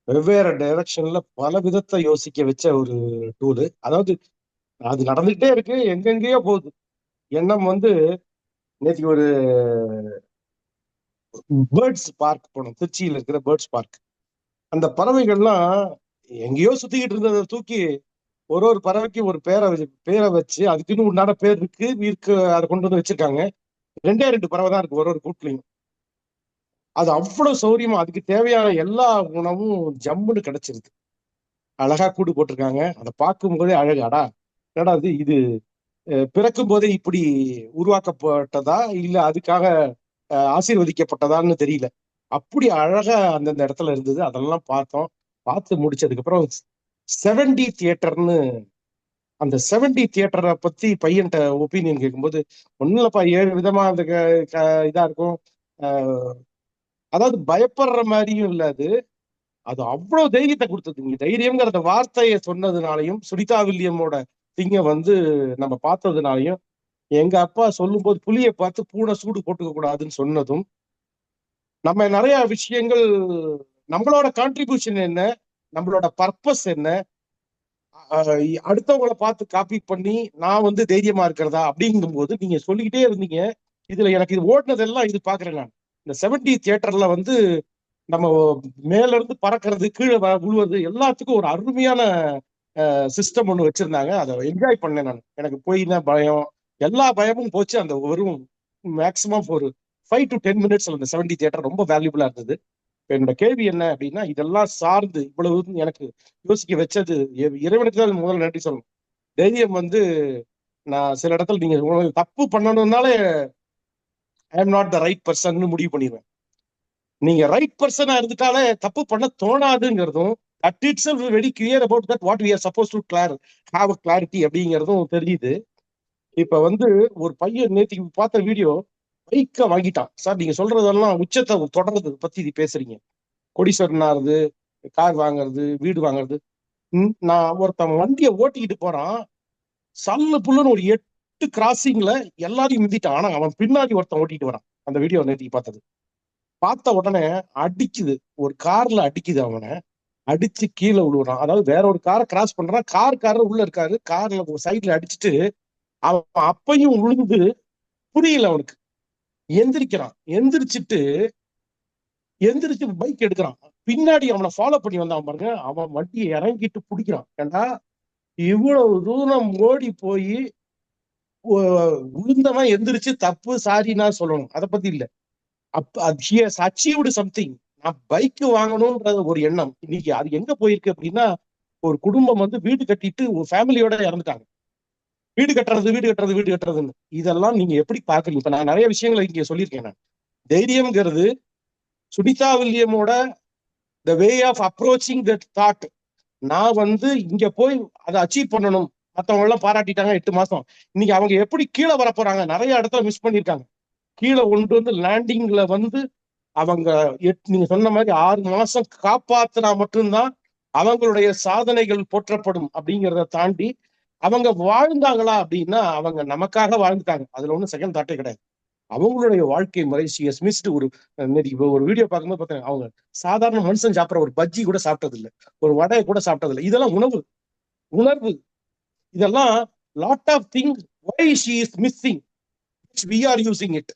வெவ்வேறு டைரக்ஷன்ல பல விதத்தை யோசிக்க வச்ச ஒரு டூலு. அதாவது அது நடந்துகிட்டே இருக்கு, எங்கெங்கேயோ போகுது. எண்ணம் வந்து நேற்றுக்கு ஒரு பேர்ட்ஸ் பார்க் போனோம், திருச்சியில இருக்கிற பேர்ட்ஸ் பார்க். அந்த பறவைகள்லாம் எங்கேயோ சுத்திக்கிட்டு இருந்ததை தூக்கி ஒரு பறவைக்கு ஒரு பேரை வச்சு அதுக்குன்னு உண்டான பேர் இருக்கு அதை கொண்டு வந்து வச்சிருக்காங்க. 2 பறவை தான் இருக்கு ஒரு கூட்டுலையும். அது அவ்வளவு சௌரியமா அதுக்கு தேவையான எல்லா உணவும் ஜம்முன்னு கிடைச்சிருது. அழகா கூடு போட்டிருக்காங்க. அதை பார்க்கும் போதே அழகு. அடா என்னடா இது பிறக்கும் போதே இப்படி உருவாக்கப்பட்டதா இல்ல அதுக்காக ஆசீர்வதிக்கப்பட்டதான்னு தெரியல. அப்படி அழகா அந்தந்த இடத்துல இருந்தது. அதெல்லாம் பார்த்தோம். பார்த்து முடிச்சதுக்கு அப்புறம் 70 தியேட்டர்னு, அந்த 70 தியேட்டரை பத்தி பையன்கிட்ட ஒப்பீனியன் கேட்கும்போது, ஒன்னும் இல்லப்பா 7 விதமா அந்த இதா இருக்கும். அதாவது பயப்படுற மாதிரியும் இல்ல. அது அவ்வளவு தைரியத்தை கொடுத்தது. நீங்க தைரியம்ங்கிற வார்த்தையை சொன்னதுனாலையும் சுனிதா வில்லியமோட திங்க வந்து நம்ம பார்த்ததுனாலையும், எங்க அப்பா சொல்லும் போது புலியை பார்த்து பூனை சூடு போட்டுக்க கூடாதுன்னு சொன்னதும், நம்ம நிறைய விஷயங்கள் நம்மளோட கான்ட்ரிபியூஷன் என்ன, நம்மளோட பர்பஸ் என்ன, அடுத்தவங்களை பார்த்து காப்பி பண்ணி நான் வந்து தைரியமா இருக்கிறதா அப்படிங்கும் போது நீங்க சொல்லிக்கிட்டே இருந்தீங்க. இதுல எனக்கு இது ஓடினதெல்லாம் இது பாக்குறேன் நான். இந்த 70 தியேட்டர்ல வந்து நம்ம மேல இருந்து பறக்கிறது, கீழே விழுவது எல்லாத்துக்கும் ஒரு அருமையான சிஸ்டம் ஒண்ணு வச்சிருந்தாங்க. அதை என்ஜாய் பண்ணேன் நான். எனக்கு போயின பயம், எல்லா பயமும் போச்சு. அந்த வெறும் மேக்சிமம் ஒரு 5 to 10 minutes அந்த 70 தியேட்டர் ரொம்ப வேல்யூபிளா இருந்தது. என்னோட கேள்வி என்ன அப்படின்னா, இதெல்லாம் சார்ந்து இவ்வளவு எனக்கு யோசிக்க வச்சது இறைவனுக்கு தான் முதல்ல நன்றி சொல்லணும். தைரியம் வந்து நான் சில இடத்துல நீங்க தப்பு பண்ணணும்னாலே I am not the right person முடிவு பண்ணிடுவேன். நீங்க ரைட் பர்சனா இருந்துட்டாலே தப்பு பண்ண தோணாதுங்கிறதும், that itself is very clear about that what we are supposed to have a clarity அப்படிங்கிறதும் தெரியுது. இப்ப வந்து ஒரு பையன் நேற்று பார்த்த வீடியோ, பைக்கை வாங்கிட்டான். சார் நீங்க சொல்றதெல்லாம் உச்சத்தை தொடர்றது பத்தி பேசுறீங்க. கோடீஸ்வரனாருது, கார் வாங்குறது, வீடு வாங்குறது. நான் ஒருத்தன் வண்டியை ஓட்டிக்கிட்டு போறான், சல்லு புல்லுன்னு ஒரு 8 கிராசிங்ல எல்லாரையும் மிதிட்டான். ஆனா அவன் பின்னாடி ஒருத்தன் ஓட்டிட்டு வரான். அந்த வீடியோ நேற்றுக்கு பார்த்தது. பார்த்த உடனே அடிக்குது, ஒரு கார்ல அடிக்குது. அவனை அடிச்சு கீழே விழுவுறான். அதாவது வேற ஒரு காரை கிராஸ் பண்றான், காரர் உள்ள இருக்காரு, கார்ல சைட்ல அடிச்சுட்டு அவன் அப்பையும் விழுந்து புரியல அவனுக்கு. எந்திரிக்கிறான், எந்திரிச்சு பைக் எடுக்கிறான். பின்னாடி அவனை ஃபாலோ பண்ணி வந்தான் பாருங்க. அவன் வண்டியை இறங்கிட்டு பிடிக்கிறான். ஏண்டா இவ்வளவு தூரம் ஓடி போய் விழுந்தவன் எந்திரிச்சு தப்பு சாரின்னா சொல்லணும், அதை பத்தி இல்ல. Achieved something. நான் பைக் வாங்கணும்ன்றது ஒரு எண்ணம். இன்னைக்கு அது எங்க போயிருக்கு அப்படின்னா, ஒரு குடும்பம் வந்து வீடு கட்டிட்டு ஒரு ஃபேமிலியோட இறந்துட்டாங்க. வீடு கட்டுறதுன்னு இதெல்லாம் நீங்க எப்படி பாக்குறீங்க? இப்ப நான் நிறைய விஷயங்களை இங்க சொல்லியிருக்கேன். நான் தைரியம்ங்கிறது சுனிதா வில்லியமோட the way of approaching that thought. நான் வந்து இங்க போய் அதை அச்சீவ் பண்ணணும், மற்றவங்க எல்லாம் பாராட்டிட்டாங்க 8 மாசம். இன்னைக்கு அவங்க எப்படி கீழே வர போறாங்க, நிறைய இடத்துல மிஸ் பண்ணிருக்காங்க. கீழே கொண்டு வந்து லேண்டிங்ல வந்து அவங்க நீங்க சொன்ன மாதிரி 6 மாசம் காப்பாத்தினா மட்டும்தான் அவங்களுடைய சாதனைகள் போற்றப்படும். அப்படிங்கிறத தாண்டி அவங்க வாழ்ந்தாங்களா அப்படின்னா, அவங்க நமக்காக வாழ்ந்துட்டாங்க. அதுல ஒன்றும் செகண்ட் தாட்டே கிடையாது. அவங்களுடைய வாழ்க்கை முறை ஒரு வீடியோ பார்க்கும்போது பார்த்தேன், அவங்க சாதாரண மனுஷன் சாப்பிட்ற ஒரு பஜ்ஜி கூட சாப்பிட்டது இல்லை, ஒரு வடையை கூட சாப்பிட்டது இல்லை. இதெல்லாம் உணர்வு. இதெல்லாம் lot of thing why she is missing, which we are using it.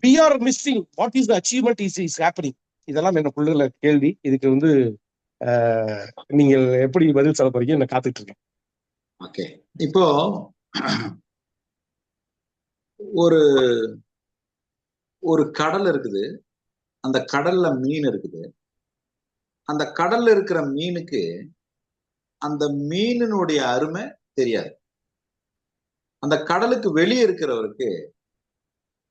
We are missing what is the achievement is happening. இதெல்லாம் எனக்குள்ள கேள்வி. இதுக்கு வந்து நீங்கள் எப்படி பதில் சொல்ல போறீங்க நான் காத்துட்டு இருக்கேன். ஓகே, இப்போ ஒரு கடல் இருக்குது, அந்த கடல்ல மீன் இருக்குது. அந்த கடல்ல இருக்கிற மீனுக்கு அந்த மீனினுடைய அருமை தெரியாது. அந்த கடலுக்கு வெளியே இருக்கிறவருக்கு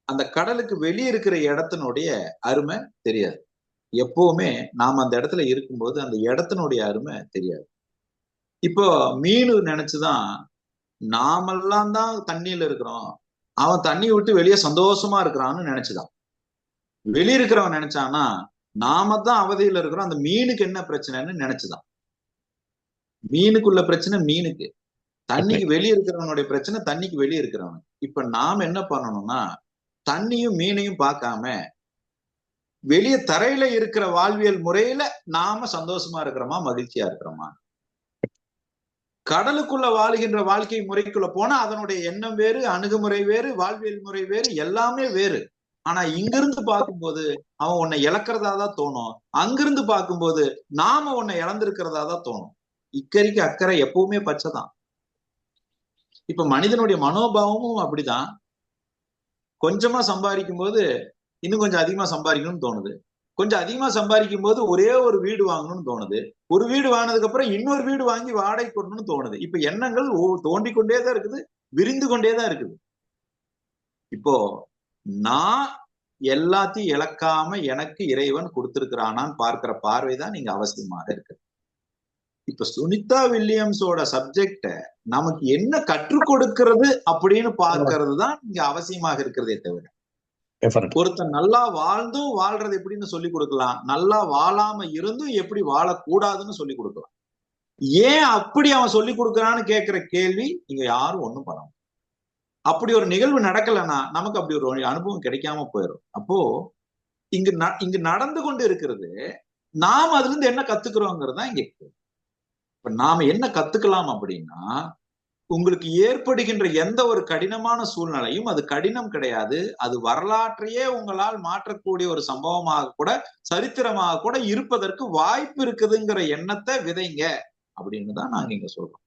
அந்த கடலுக்கு வெளியே இருக்கிற இடத்தினுடைய அருமை தெரியாது. எப்பவுமே நாம அந்த இடத்துல இருக்கும்போது அந்த இடத்தினுடைய அருமை தெரியாது. இப்போ மீன் நினைச்சுதான் நாமெல்லாம் தான் தண்ணியில இருக்கிறோம், அவன் தண்ணியை விட்டு வெளியே சந்தோஷமா இருக்கிறான்னு நினைச்சுதான். வெளியே இருக்கிறவன் நினைச்சான்னா நாம தான் அவதியில இருக்கிறோம், அந்த மீனுக்கு என்ன பிரச்சனைன்னு நினைச்சுதான். மீனுக்குள்ள பிரச்சனை மீனுக்கு, தண்ணிக்கு வெளியே இருக்கிறவனுடைய பிரச்சனை தண்ணிக்கு வெளியே இருக்கிறவன். இப்ப நாம என்ன பண்ணணும்னா, தண்ணியும் மீனையும் பார்க்காம வெளியே தரையில இருக்கிற வாழ்வியல் முறையில நாம சந்தோஷமா இருக்கிறோமா, மகிழ்ச்சியா இருக்கிறோமா? கடலுக்குள்ள வாழுகின்ற வாழ்க்கை முறைக்குள்ள போனா அதனுடைய எண்ணம் வேறு, அணுகுமுறை வேறு, வாழ்வியல் முறை வேறு, எல்லாமே வேறு. ஆனா இங்கிருந்து பார்க்கும்போது அவன் உன்னை இழக்கிறதா தான் தோணும், அங்கிருந்து பார்க்கும்போது நாம உன்னை இழந்திருக்கிறதா தான் தோணும். இக்கரைக்கு அக்கறை எப்பவுமே பச்சைதான். இப்ப மனிதனுடைய மனோபாவமும் அப்படிதான். கொஞ்சமா சம்பாதிக்கும் போது இன்னும் கொஞ்சம் அதிகமா சம்பாதிக்கணும்னு தோணுது, கொஞ்சம் அதிகமா சம்பாதிக்கும் போது ஒரே ஒரு வீடு வாங்கணும்னு தோணுது, ஒரு வீடு வாங்கினதுக்கு அப்புறம் இன்னொரு வீடு வாங்கி வாடகை கொடுக்கணும்னு தோணுது. இப்ப எண்ணங்கள் தோண்டி கொண்டேதான் இருக்குது, விரிந்து கொண்டேதான் இருக்குது. இப்போ நான் எல்லாத்தையும் இழக்காம எனக்கு இறைவன் கொடுத்திருக்கிறானான்னு பார்க்கிற பார்வைதான் நீங்க அவசியமாக இருக்கு. இப்ப சுனிதா வில்லியம்ஸோட சப்ஜெக்ட நமக்கு என்ன கற்றுக் கொடுக்கிறது அப்படின்னு பார்க்கறது தான் இங்க அவசியமாக இருக்கிறதே தவிர, ஒருத்தன் நல்லா வாழ்ந்தும் வாழ்றது எப்படின்னு சொல்லி கொடுக்கலாம், நல்லா வாழாம இருந்தும் எப்படி வாழக்கூடாதுன்னு சொல்லி கொடுக்கலாம். ஏன் அப்படி அவன் சொல்லி கொடுக்கறான்னு கேட்கிற கேள்வி இங்க யாரும் ஒண்ணும் பண்ண முடியாது. அப்படி ஒரு நிகழ்வு நடக்கலைன்னா நமக்கு அப்படி ஒரு அனுபவம் கிடைக்காம போயிடும். அப்போ இங்கு நடந்து கொண்டு இருக்கிறது நாம் அதுல இருந்து என்ன கத்துக்கிறோங்கிறது தான் இங்க. இப்ப நாம என்ன கத்துக்கலாம் அப்படின்னா, உங்களுக்கு ஏற்படுகின்ற எந்த ஒரு கடினமான சூழ்நிலையும் அது கடினம் கிடையாது, அது வரலாற்றையே உங்களால் மாற்றக்கூடிய ஒரு சம்பவமாக கூட, சரித்திரமாக கூட இருப்பதற்கு வாய்ப்பு இருக்குதுங்கிற எண்ணத்தை விதைங்க அப்படின்னு தான் நாங்க இங்க சொல்றோம்.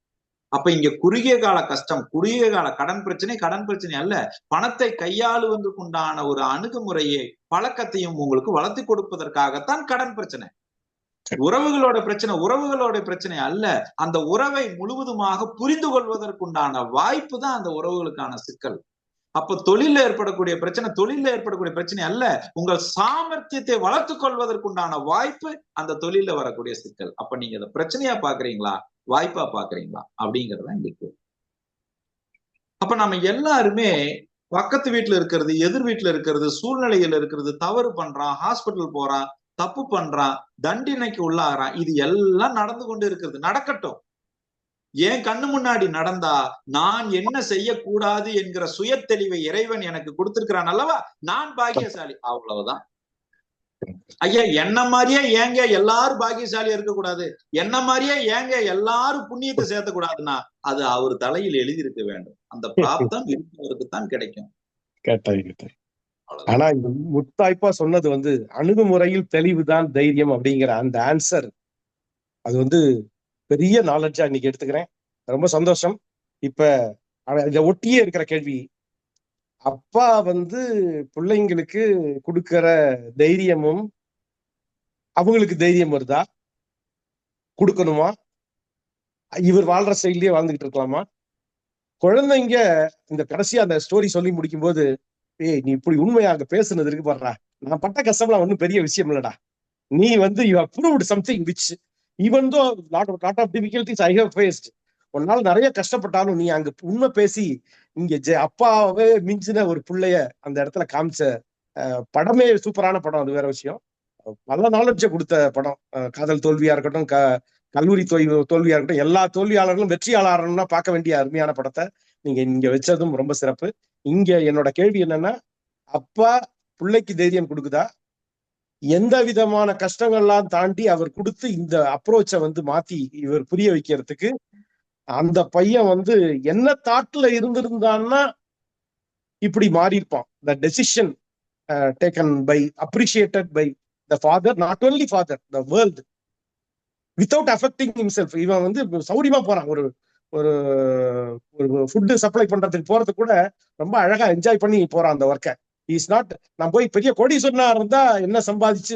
அப்ப இங்க குறுகிய கால கஷ்டம், குறுகிய கால கடன் பிரச்சனை அல்ல, பணத்தை கையாளுவதற்குண்டான ஒரு அணுகுமுறையை, பழக்கத்தையும் உங்களுக்கு வளர்த்து கொடுப்பதற்காகத்தான் கடன் பிரச்சனை. உறவுகளோட பிரச்சனை அல்ல, அந்த உறவை முழுவதுமாக புரிந்து கொள்வதற்குண்டான வாய்ப்பு தான் அந்த உறவுகளுக்கான சிக்கல். அப்ப தொழில ஏற்படக்கூடிய பிரச்சனை அல்ல, உங்கள் சாமர்த்தியத்தை வளர்த்துக் கொள்வதற்குண்டான வாய்ப்பு அந்த தொழில வரக்கூடிய சிக்கல். அப்ப நீங்க அதை பிரச்சனையா பாக்குறீங்களா, வாய்ப்பா பாக்குறீங்களா அப்படிங்கறத இங்க. அப்ப நம்ம எல்லாருமே பக்கத்து வீட்டுல இருக்கிறது, எதிர் வீட்டுல இருக்கிறது, சூழ்நிலைகள் இருக்கிறது, தவறு பண்றான், ஹாஸ்பிட்டல் போறான், தப்பு பண்றான், தண்டனைக்கு உள்ளாகிறான், இது எல்லாம் நடந்து கொண்டு இருக்கிறது. நடக்கட்டும். ஏன் கண்ணு முன்னாடி நடந்தா நான் என்ன செய்யக்கூடாது என்கிற சுய தெளிவை இறைவன் எனக்கு கொடுத்திருக்கிறான் அல்லவா, நான் பாக்கியசாலி, அவ்வளவுதான். ஐயா என்ன மாதிரியே ஏங்க எல்லாரும் பாக்கியசாலியா இருக்கக்கூடாது, என்ன மாதிரியே ஏங்க எல்லாரும் புண்ணியத்தை சேர்த்தக்கூடாதுன்னா அது அவர் தலையில் எழுதியிருக்க வேண்டும். அந்த பிராப்தம் இருப்பவருக்கு தான் கிடைக்கும். கேட்டாய். ஆனா இந்த முத்தாய்ப்பா சொன்னது அணுகுமுறையில் தெளிவுதான் தைரியம் அப்படிங்கிற அந்த ஆன்சர், அது பெரிய நாலேஜா இன்னைக்கு எடுத்துக்கிறேன். ரொம்ப சந்தோஷம். இப்ப இத ஒட்டியே இருக்கிற கேள்வி, அப்பா பிள்ளைங்களுக்கு கொடுக்கிற தைரியமும் அவங்களுக்கு தைரியம் வருதா, கொடுக்கணுமா, இவர் வாழ்ற ஸ்டைல்லயே வாழ்ந்துகிட்டு இருக்கலாமா? குழந்தைங்க இந்த கடைசியா அந்த ஸ்டோரி சொல்லி முடிக்கும் போது, ஏய் நீ இப்படி உண்மையாக பேசுனது இருக்கு பாடுறா, நான் பட்ட கஷ்டம்லாம் ஒன்றும் பெரிய விஷயம் இல்லடா, நீ you have proved something which even though lot of difficulties I have faced. ஒரு நாள் நிறைய கஷ்டப்பட்டாலும் நீ அங்க உண்மை பேசி இங்க அப்பாவே மிஞ்சின ஒரு பிள்ளைய அந்த இடத்துல காமிச்ச படமே சூப்பரான படம். அது வேற விஷயம். பல நாலேஜை கொடுத்த படம். காதல் தோல்வியா இருக்கட்டும், கல்லூரி தோல்வியா இருக்கட்டும், எல்லா தோல்வியாளர்களும் வெற்றியாளர்னா பார்க்க வேண்டிய அருமையான படத்தை நீங்க இங்க வச்சதும் ரொம்ப சிறப்பு. இங்க என்னோட கேள்வி என்னன்னா, அப்பா பிள்ளைக்கு தைரியம் கொடுக்குதா, எந்த விதமான கஷ்டங்கள்லாம் தாண்டி அவர் கொடுத்து இந்த அப்ரோச்சை மாத்தி இவர் புரிய வைக்கிறதுக்கு அந்த பையன் என்ன தாட்ல இருந்திருந்தான்னா இப்படி மாறி இருப்பான். The decision taken by appreciated by the father, not only father, the world, without affecting himself. இவன் சௌரியமா போறான். ஒரு ஒரு ஃபுட்டு சப்ளை பண்றதுக்கு போறதுக்கு கூட ரொம்ப அழகா என்ஜாய் பண்ணி போறான் அந்த ஒர்க்கை. இஸ் நாட், நான் போய் பெரிய கோடீஸ்வரனா இருந்தா என்ன சம்பாதிச்சு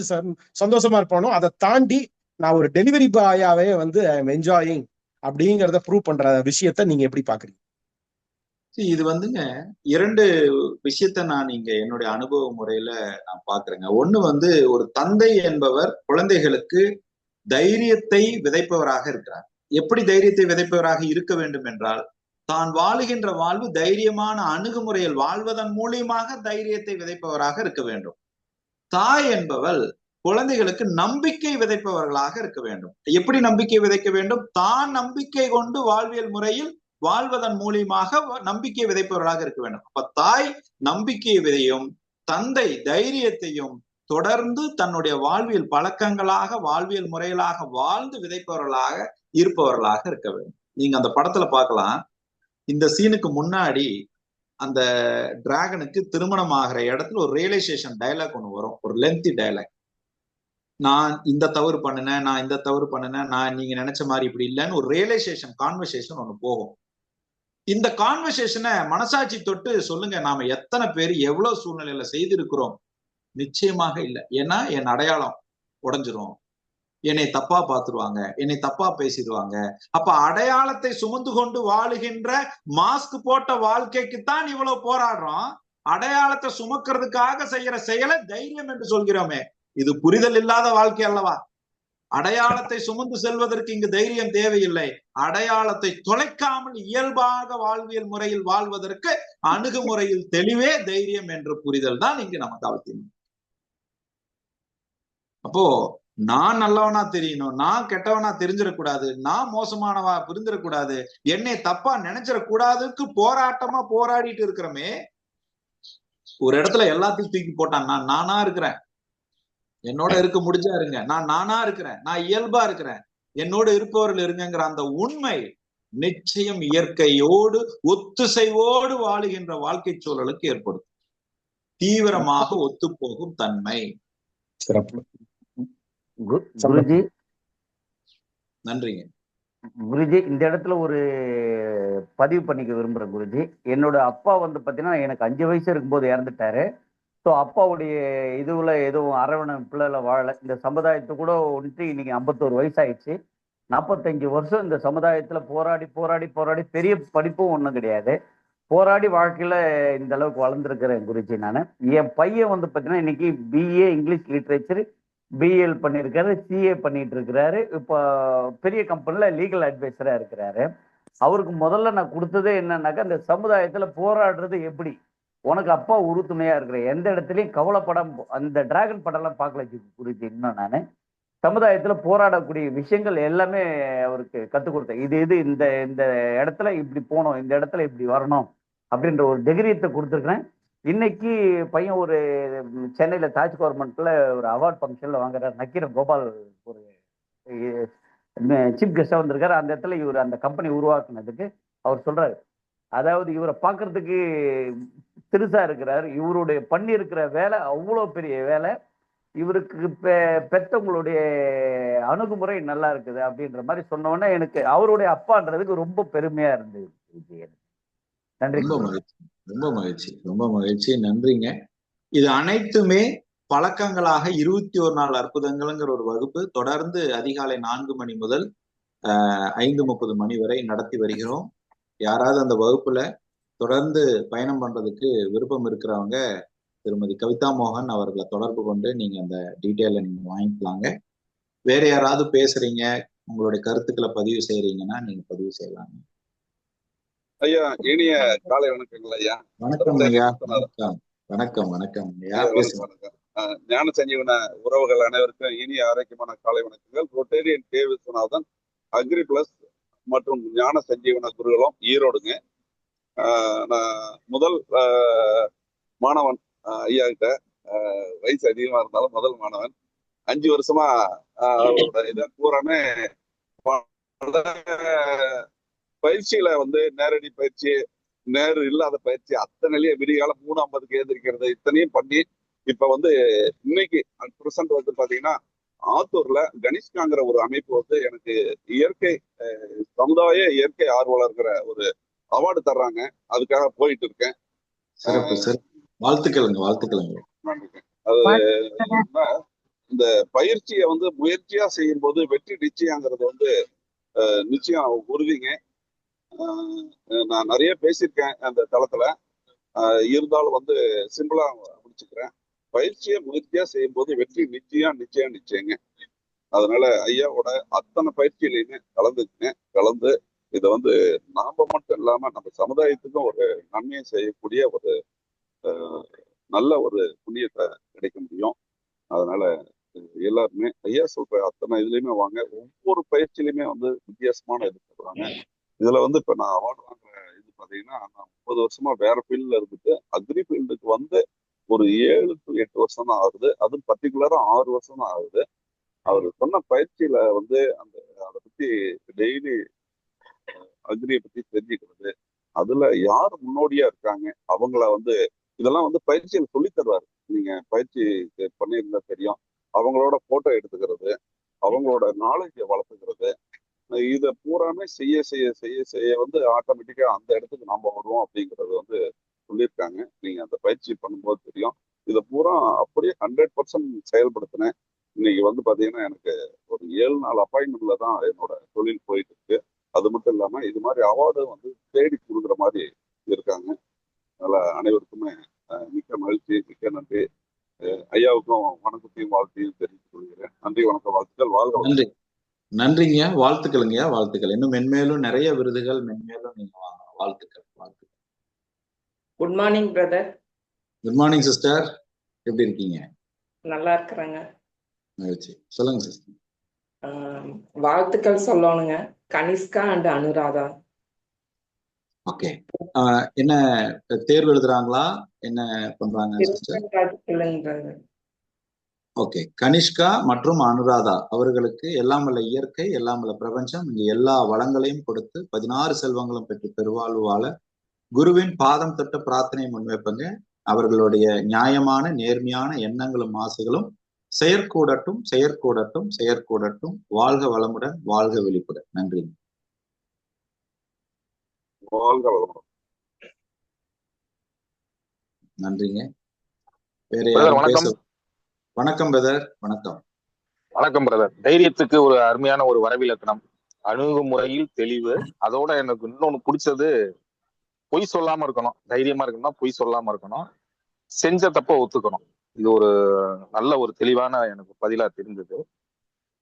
சந்தோஷமா இருப்பானோ அதை தாண்டி நான் ஒரு டெலிவரி பாயாவே ஐ எம் என்ஜாயிங் அப்படிங்கிறத ப்ரூவ் பண்ற விஷயத்த நீங்க எப்படி பாக்குறீங்க? இது இரண்டு விஷயத்த நான் இங்க என்னுடைய அனுபவ முறையில நான் பாக்குறேங்க. ஒண்ணு ஒரு தந்தை என்பவர் குழந்தைகளுக்கு தைரியத்தை விதைப்பவராக இருக்கிறார். எப்படி தைரியத்தை விதைப்பவராக இருக்க வேண்டும் என்றால், தான் வாழுகின்ற வாழ்வு தைரியமான அணுகுமுறையில் வாழ்வதன் மூலியமாக தைரியத்தை விதைப்பவராக இருக்க வேண்டும். தாய் என்பவள் குழந்தைகளுக்கு நம்பிக்கை விதைப்பவர்களாக இருக்க வேண்டும். எப்படி நம்பிக்கை விதைக்க வேண்டும்? தான் நம்பிக்கை கொண்டு வாழ்வியல் முறையில் வாழ்வதன் மூலியமாக நம்பிக்கை விதைப்பவர்களாக இருக்க வேண்டும். அப்ப தாய் நம்பிக்கை விதையும், தந்தை தைரியத்தையும் தொடர்ந்து தன்னுடைய வாழ்வியல் பழக்கங்களாக வாழ்வியல் முறைகளாக வாழ்ந்து விதைப்பவர்களாக இருப்பவர்களாக இருக்க வேண்டும். நீங்க அந்த படத்துல பார்க்கலாம், இந்த சீனுக்கு முன்னாடி அந்த டிராகனுக்கு திருமணம் ஆகிற இடத்துல ஒரு ரியலைசேஷன் டயலாக் ஒண்ணு வரும், ஒரு லென்த்தி டயலாக். நான் இந்த தவறு பண்ணினேன், நான் இந்த தவறு பண்ணினேன், நான் நீங்க நினைச்ச மாதிரி இப்படி இல்லைன்னு ஒரு ரியலைசேஷன் கான்வர்சேஷன் ஒண்ணு போகும். இந்த கான்வர்சேஷனை மனசாட்சி தொட்டு சொல்லுங்க, நாம எத்தனை பேர் எவ்வளவு சூழ்நிலையில செய்திருக்கிறோம்? நிச்சயமாக இல்லை. ஏன்னா என் அடையாளம் உடைஞ்சிரும், என்னை தப்பா பார்த்துருவாங்க, என்னை தப்பா பேசிடுவாங்க. அப்ப அடையாளத்தை சுமந்து கொண்டு வாழுகின்ற மாஸ்க் போட்ட வாழ்க்கைக்குத்தான் இவ்வளவு போராடுறோம். அடையாளத்தை சுமக்கிறதுக்காக செய்யற செயலை தைரியம் என்று சொல்கிறோமே, இது புரிதல் இல்லாத வாழ்க்கை அல்லவா? அடையாளத்தை சுமந்து செல்வதற்கு இங்கு தைரியம் தேவையில்லை. அடையாளத்தை தொலைக்காமல் இயல்பாக வாழ்வியல் முறையில் வாழ்வதற்கு அணுகுமுறையில் தெளிவே தைரியம் என்ற புரிதல் தான் இங்கு நமக்கு அவசியம். அப்போ நான் நல்லவனா தெரியணும், நான் கெட்டவனா தெரிஞ்சிடக்கூடாது, நான் மோசமானவா புரிஞ்சிடக்கூடாது, என்னை தப்பா நினைச்சிடக்கூடாதுக்கு போராட்டமா போராடிட்டு இருக்கிறோமே. ஒரு இடத்துல எல்லாத்தையும் தூக்கி போட்டான், நான் நானா இருக்கிறேன், என்னோட இருக்க முடிஞ்சா இருங்க, நான் நானா இருக்கிறேன், நான் இயல்பா இருக்கிறேன், என்னோட இருப்பவர்கள் இருங்கிற அந்த உண்மை நிச்சயம் இயற்கையோடு ஒத்துசைவோடு வாழுகின்ற வாழ்க்கை சூழலுக்கு ஏற்படும் தீவிரமாக ஒத்துப்போகும் தன்மை. குருஜி நன்றிங்க. குருஜி, இந்த இடத்துல ஒரு பதிவு பண்ணிக்க விரும்புறேன் குருஜி. என்னோட அப்பா வந்து பாத்தீங்கன்னா எனக்கு 5 வயசு இருக்கும்போது இறந்துட்டாரு. ஸோ அப்பாவுடைய இதுல எதுவும் அரவணைப்புல வாழலை. இந்த சமுதாயத்தை கூட வந்துட்டு இன்னைக்கு 51 வயசாயிடுச்சு. 45 வருஷம் இந்த சமுதாயத்துல போராடி போராடி போராடி பெரிய படிப்பும் ஒன்றும் கிடையாது, போராடி வாழ்க்கையில இந்த அளவுக்கு வளர்ந்துருக்கிறேன் குருஜி. நான் என் பையன் வந்து பார்த்தீங்கன்னா இன்னைக்கு பிஏ இங்கிலீஷ் லிட்ரேச்சர் பிஎல் பண்ணியிருக்காரு, சிஏ பண்ணிட்டு இருக்கிறாரு. இப்போ பெரிய கம்பெனியில் லீகல் அட்வைசராக இருக்கிறாரு. அவருக்கு முதல்ல நான் கொடுத்ததே என்னன்னாக்கா, இந்த சமுதாயத்தில் போராடுறது எப்படி, உனக்கு அப்பா உறுதுணையா இருக்கிற, எந்த இடத்துலையும் கவலைப்படம். அந்த டிராகன் படம்லாம் பார்க்கல குருஜி. இன்னும் நான் சமுதாயத்தில் போராடக்கூடிய விஷயங்கள் எல்லாமே அவருக்கு கற்றுக் கொடுத்தேன். இது இந்த இந்த இடத்துல இப்படி போகணும், இந்த இடத்துல இப்படி வரணும் அப்படின்ற ஒரு தைரியத்தை கொடுத்துருக்குறேன். இன்னைக்கு பையன் ஒரு சென்னையில் தாஜ் கவர்மெண்ட்ல ஒரு அவார்ட் ஃபங்க்ஷனில் வாங்குறாரு. நக்கீரன் கோபால் ஒரு சீஃப் கெஸ்டாக வந்திருக்காரு. அந்த இடத்துல இவர் அந்த கம்பெனி உருவாக்குனதுக்கு அவர் சொல்றாரு, அதாவது இவரை பார்க்கறதுக்கு சிறுசா இருக்கிறார், இவருடைய பண்ணியிருக்கிற வேலை அவ்வளோ பெரிய வேலை, இவருக்கு பெற்றவங்களுடைய அணுகுமுறை நல்லா இருக்குது அப்படின்ற மாதிரி சொன்னோன்னே எனக்கு அவருடைய அப்பான்றதுக்கு ரொம்ப பெருமையா இருந்தது. நன்றி. ரொம்ப மகிழ்ச்சி, ரொம்ப மகிழ்ச்சி, ரொம்ப மகிழ்ச்சி. நன்றிங்க. இது அனைத்துமே பழக்கங்களாக 21 நாள் அற்புதங்கள்ங்கிற ஒரு வகுப்பு தொடர்ந்து அதிகாலை 4 மணி முதல் 5:30 மணி வரை நடத்தி வருகிறோம். யாராவது அந்த வகுப்புல தொடர்ந்து பயணம் பண்றதுக்கு விருப்பம் இருக்கிறவங்க திருமதி கவிதா மோகன் அவர்களை தொடர்பு கொண்டு நீங்க அந்த டீட்டெயிலை நீங்க வாங்கிக்கலாங்க. வேற யாராவது பேசுறீங்க, உங்களுடைய கருத்துக்களை பதிவு செய்யறீங்கன்னா நீங்க பதிவு செய்யலாம். ஐயா, இனிய காலை வணக்கங்கள் ஐயா. வணக்கம் ஐயா. வணக்கம் வணக்கம் வணக்கம் ஐயா. ஞான சஞ்சீவன உறவுகள் அனைவருக்கும் இனிய ஆரோக்கியமான காலை வணக்கங்கள். Rotarian K Viswanathan, agri plus மற்றும் ஞான சஞ்சீவன குருகுலம், ஈரோடுங்க. நான் முதல் மாணவன் ஐயா கிட்ட, வயசு அதிகமா இருந்தாலும் முதல் மாணவன். 5 வருஷமா அவரோட இதை பூராமே பயிற்சியில வந்து நேரடி பயிற்சி, நேரு இல்லாத பயிற்சி, அத்தனையிலேயே விடிகால 3:50க்கு எழுந்திருக்கிறது, இத்தனையும் பண்ணி இப்ப வந்து இன்னைக்கு ப்ரெசென்ட் வந்து பாத்தீங்கன்னா ஆத்தூர்ல கனிஷ்காங்கிற ஒரு அமைப்பு வந்து எனக்கு இயற்கை சமுதாய இயற்கை ஆர்வலர்கிற ஒரு அவார்டு தர்றாங்க. அதுக்காக போயிட்டு இருக்கேன். வாழ்த்துக்களுங்க, வாழ்த்துக்களுங்க. அது இந்த பயிற்சியை வந்து முயற்சியா செய்யும் போது வெற்றி நிச்சயங்கிறது வந்து நிச்சயம் உறுதிங்க. நான் நிறைய பேசியிருக்கேன் அந்த தளத்துல, இருந்தாலும் வந்து சிம்பிளா முடிச்சுக்கிறேன். பயிற்சியை முயற்சியா செய்யும் போது வெற்றி நிச்சயங்க. அதனால ஐயாவோட அத்தனை பயிற்சியிலையுமே கலந்து இதை வந்து நாம மட்டும் இல்லாம நம்ம சமுதாயத்துக்கும் ஒரு நன்மையை செய்யக்கூடிய ஒரு நல்ல ஒரு புண்ணியத்தை கிடைக்க முடியும். அதனால எல்லாருமே ஐயா சொல்ற அத்தனை இதுலயுமே வாங்க. ஒவ்வொரு பயிற்சியிலுமே வந்து வித்தியாசமான இது சொல்றாங்க. இதுல வந்து இப்ப நான் அவார்டு வாங்குற இது பாத்தீங்கன்னா, நான் 30 வருஷமா வேற ஃபீல்ட்ல இருந்துட்டு அக்ரி ஃபீல்டுக்கு வந்து ஒரு 7 to 8 வருஷம் தான் ஆகுது. அதுவும் பர்டிகுலரா 6 வருஷம் தான் ஆகுது. அவர் சொன்ன பயிற்சியில வந்து அதை பத்தி டெய்லி அக்ரியை பத்தி தெரிஞ்சுக்கிறது, அதுல யார் முன்னோடியா இருக்காங்க அவங்கள வந்து இதெல்லாம் வந்து பயிற்சியில் சொல்லி தருவாரு. நீங்க பயிற்சி பண்ணியிருந்தா தெரியும். அவங்களோட போட்டோ எடுத்துக்கிறது, அவங்களோட நாலேஜை வளர்த்துக்கிறது, இதை பூராமே செய்ய செய்ய செய்ய செய்ய வந்து ஆட்டோமேட்டிக்கா அந்த இடத்துக்கு நாம வருவோம் அப்படிங்கிறது வந்து சொல்லியிருக்காங்க. நீங்க அந்த பயிற்சி பண்ணும்போது தெரியும். இதை பூரா அப்படியே 100% செயல்படுத்தினேன். இன்னைக்கு வந்து பாத்தீங்கன்னா எனக்கு ஒரு 7 நாள் அப்பாயின்மெண்ட்ல தான் என்னோட தொழில் போயிட்டு இருக்கு. அது மட்டும் இல்லாம இது மாதிரி அவார்டு வந்து தேடி கொடுக்குற மாதிரி இருக்காங்க. அதனால அனைவருக்குமே மிக்க மகிழ்ச்சி, மிக்க நன்றி. ஐயாவுக்கும் வணக்கத்தையும் வாழ்த்தையும் தெரிவித்துக் கொள்கிறேன். நன்றி, வணக்கம், வாழ்த்துக்கள், வாழ்க. நன்றி, நன்றிங்க, வாழ்த்துக்களுங்கய்யா, வாழ்த்துக்கள். இன்னும் மென்மேலும் நிறைய விருதுகள் மென்மேலும் நீங்க வாங்க. வாழ்த்துக்கள், வாழ்த்துக்கள். Good morning brother. Good morning sister, எப்படி இருக்கீங்க? நல்லா இருக்கிறேங்க. மகிழ்ச்சி, சொல்லுங்க சிஸ்டர். வாழ்த்துக்கள் சொல்லணுங்க கனிஷ்கா அண்ட் அனுராதா. ஓகே, என்ன தேர்வு எழுதுறாங்களா, என்ன பண்றாங்க சிஸ்டர்? ஓகே, கனிஷ்கா மற்றும் அனுராதா அவர்களுக்கு எல்லாம் வல்ல இயற்கை, எல்லாம் வல்ல பிரபஞ்சம் இங்க எல்லா வளங்களையும் கொடுத்து 16 செல்வங்களும் பெற்று பெருவாழ்வு வாழ குருவின் பாதம் தொட்ட பிரார்த்தனை முன்வைப்பங்க. அவர்களுடைய நியாயமான நேர்மையான எண்ணங்களும் ஆசைகளும் செயற்கூடட்டும், செயற்கூடட்டும், செயற்கூடட்டும். வாழ்க வளமுடன், வாழ்க விழிப்புடன். நன்றி, வாழ்க வளமுடன். நன்றிங்க. வேற யாரும் பேச? வணக்கம் பிரதர். வணக்கம். வணக்கம் பிரதர். தைரியத்துக்கு ஒரு அருமையான ஒரு வரவிலக்கணம், அணுகுமுறையில் தெளிவு. அதோட எனக்கு இன்னொன்னு பிடிச்சது, பொய் சொல்லாம இருக்கணும். தைரியமா இருக்கணும்னா பொய் சொல்லாம இருக்கணும், செஞ்ச தப்ப ஒத்துக்கணும். இது ஒரு நல்ல ஒரு தெளிவான எனக்கு பதிலா தெரிஞ்சது.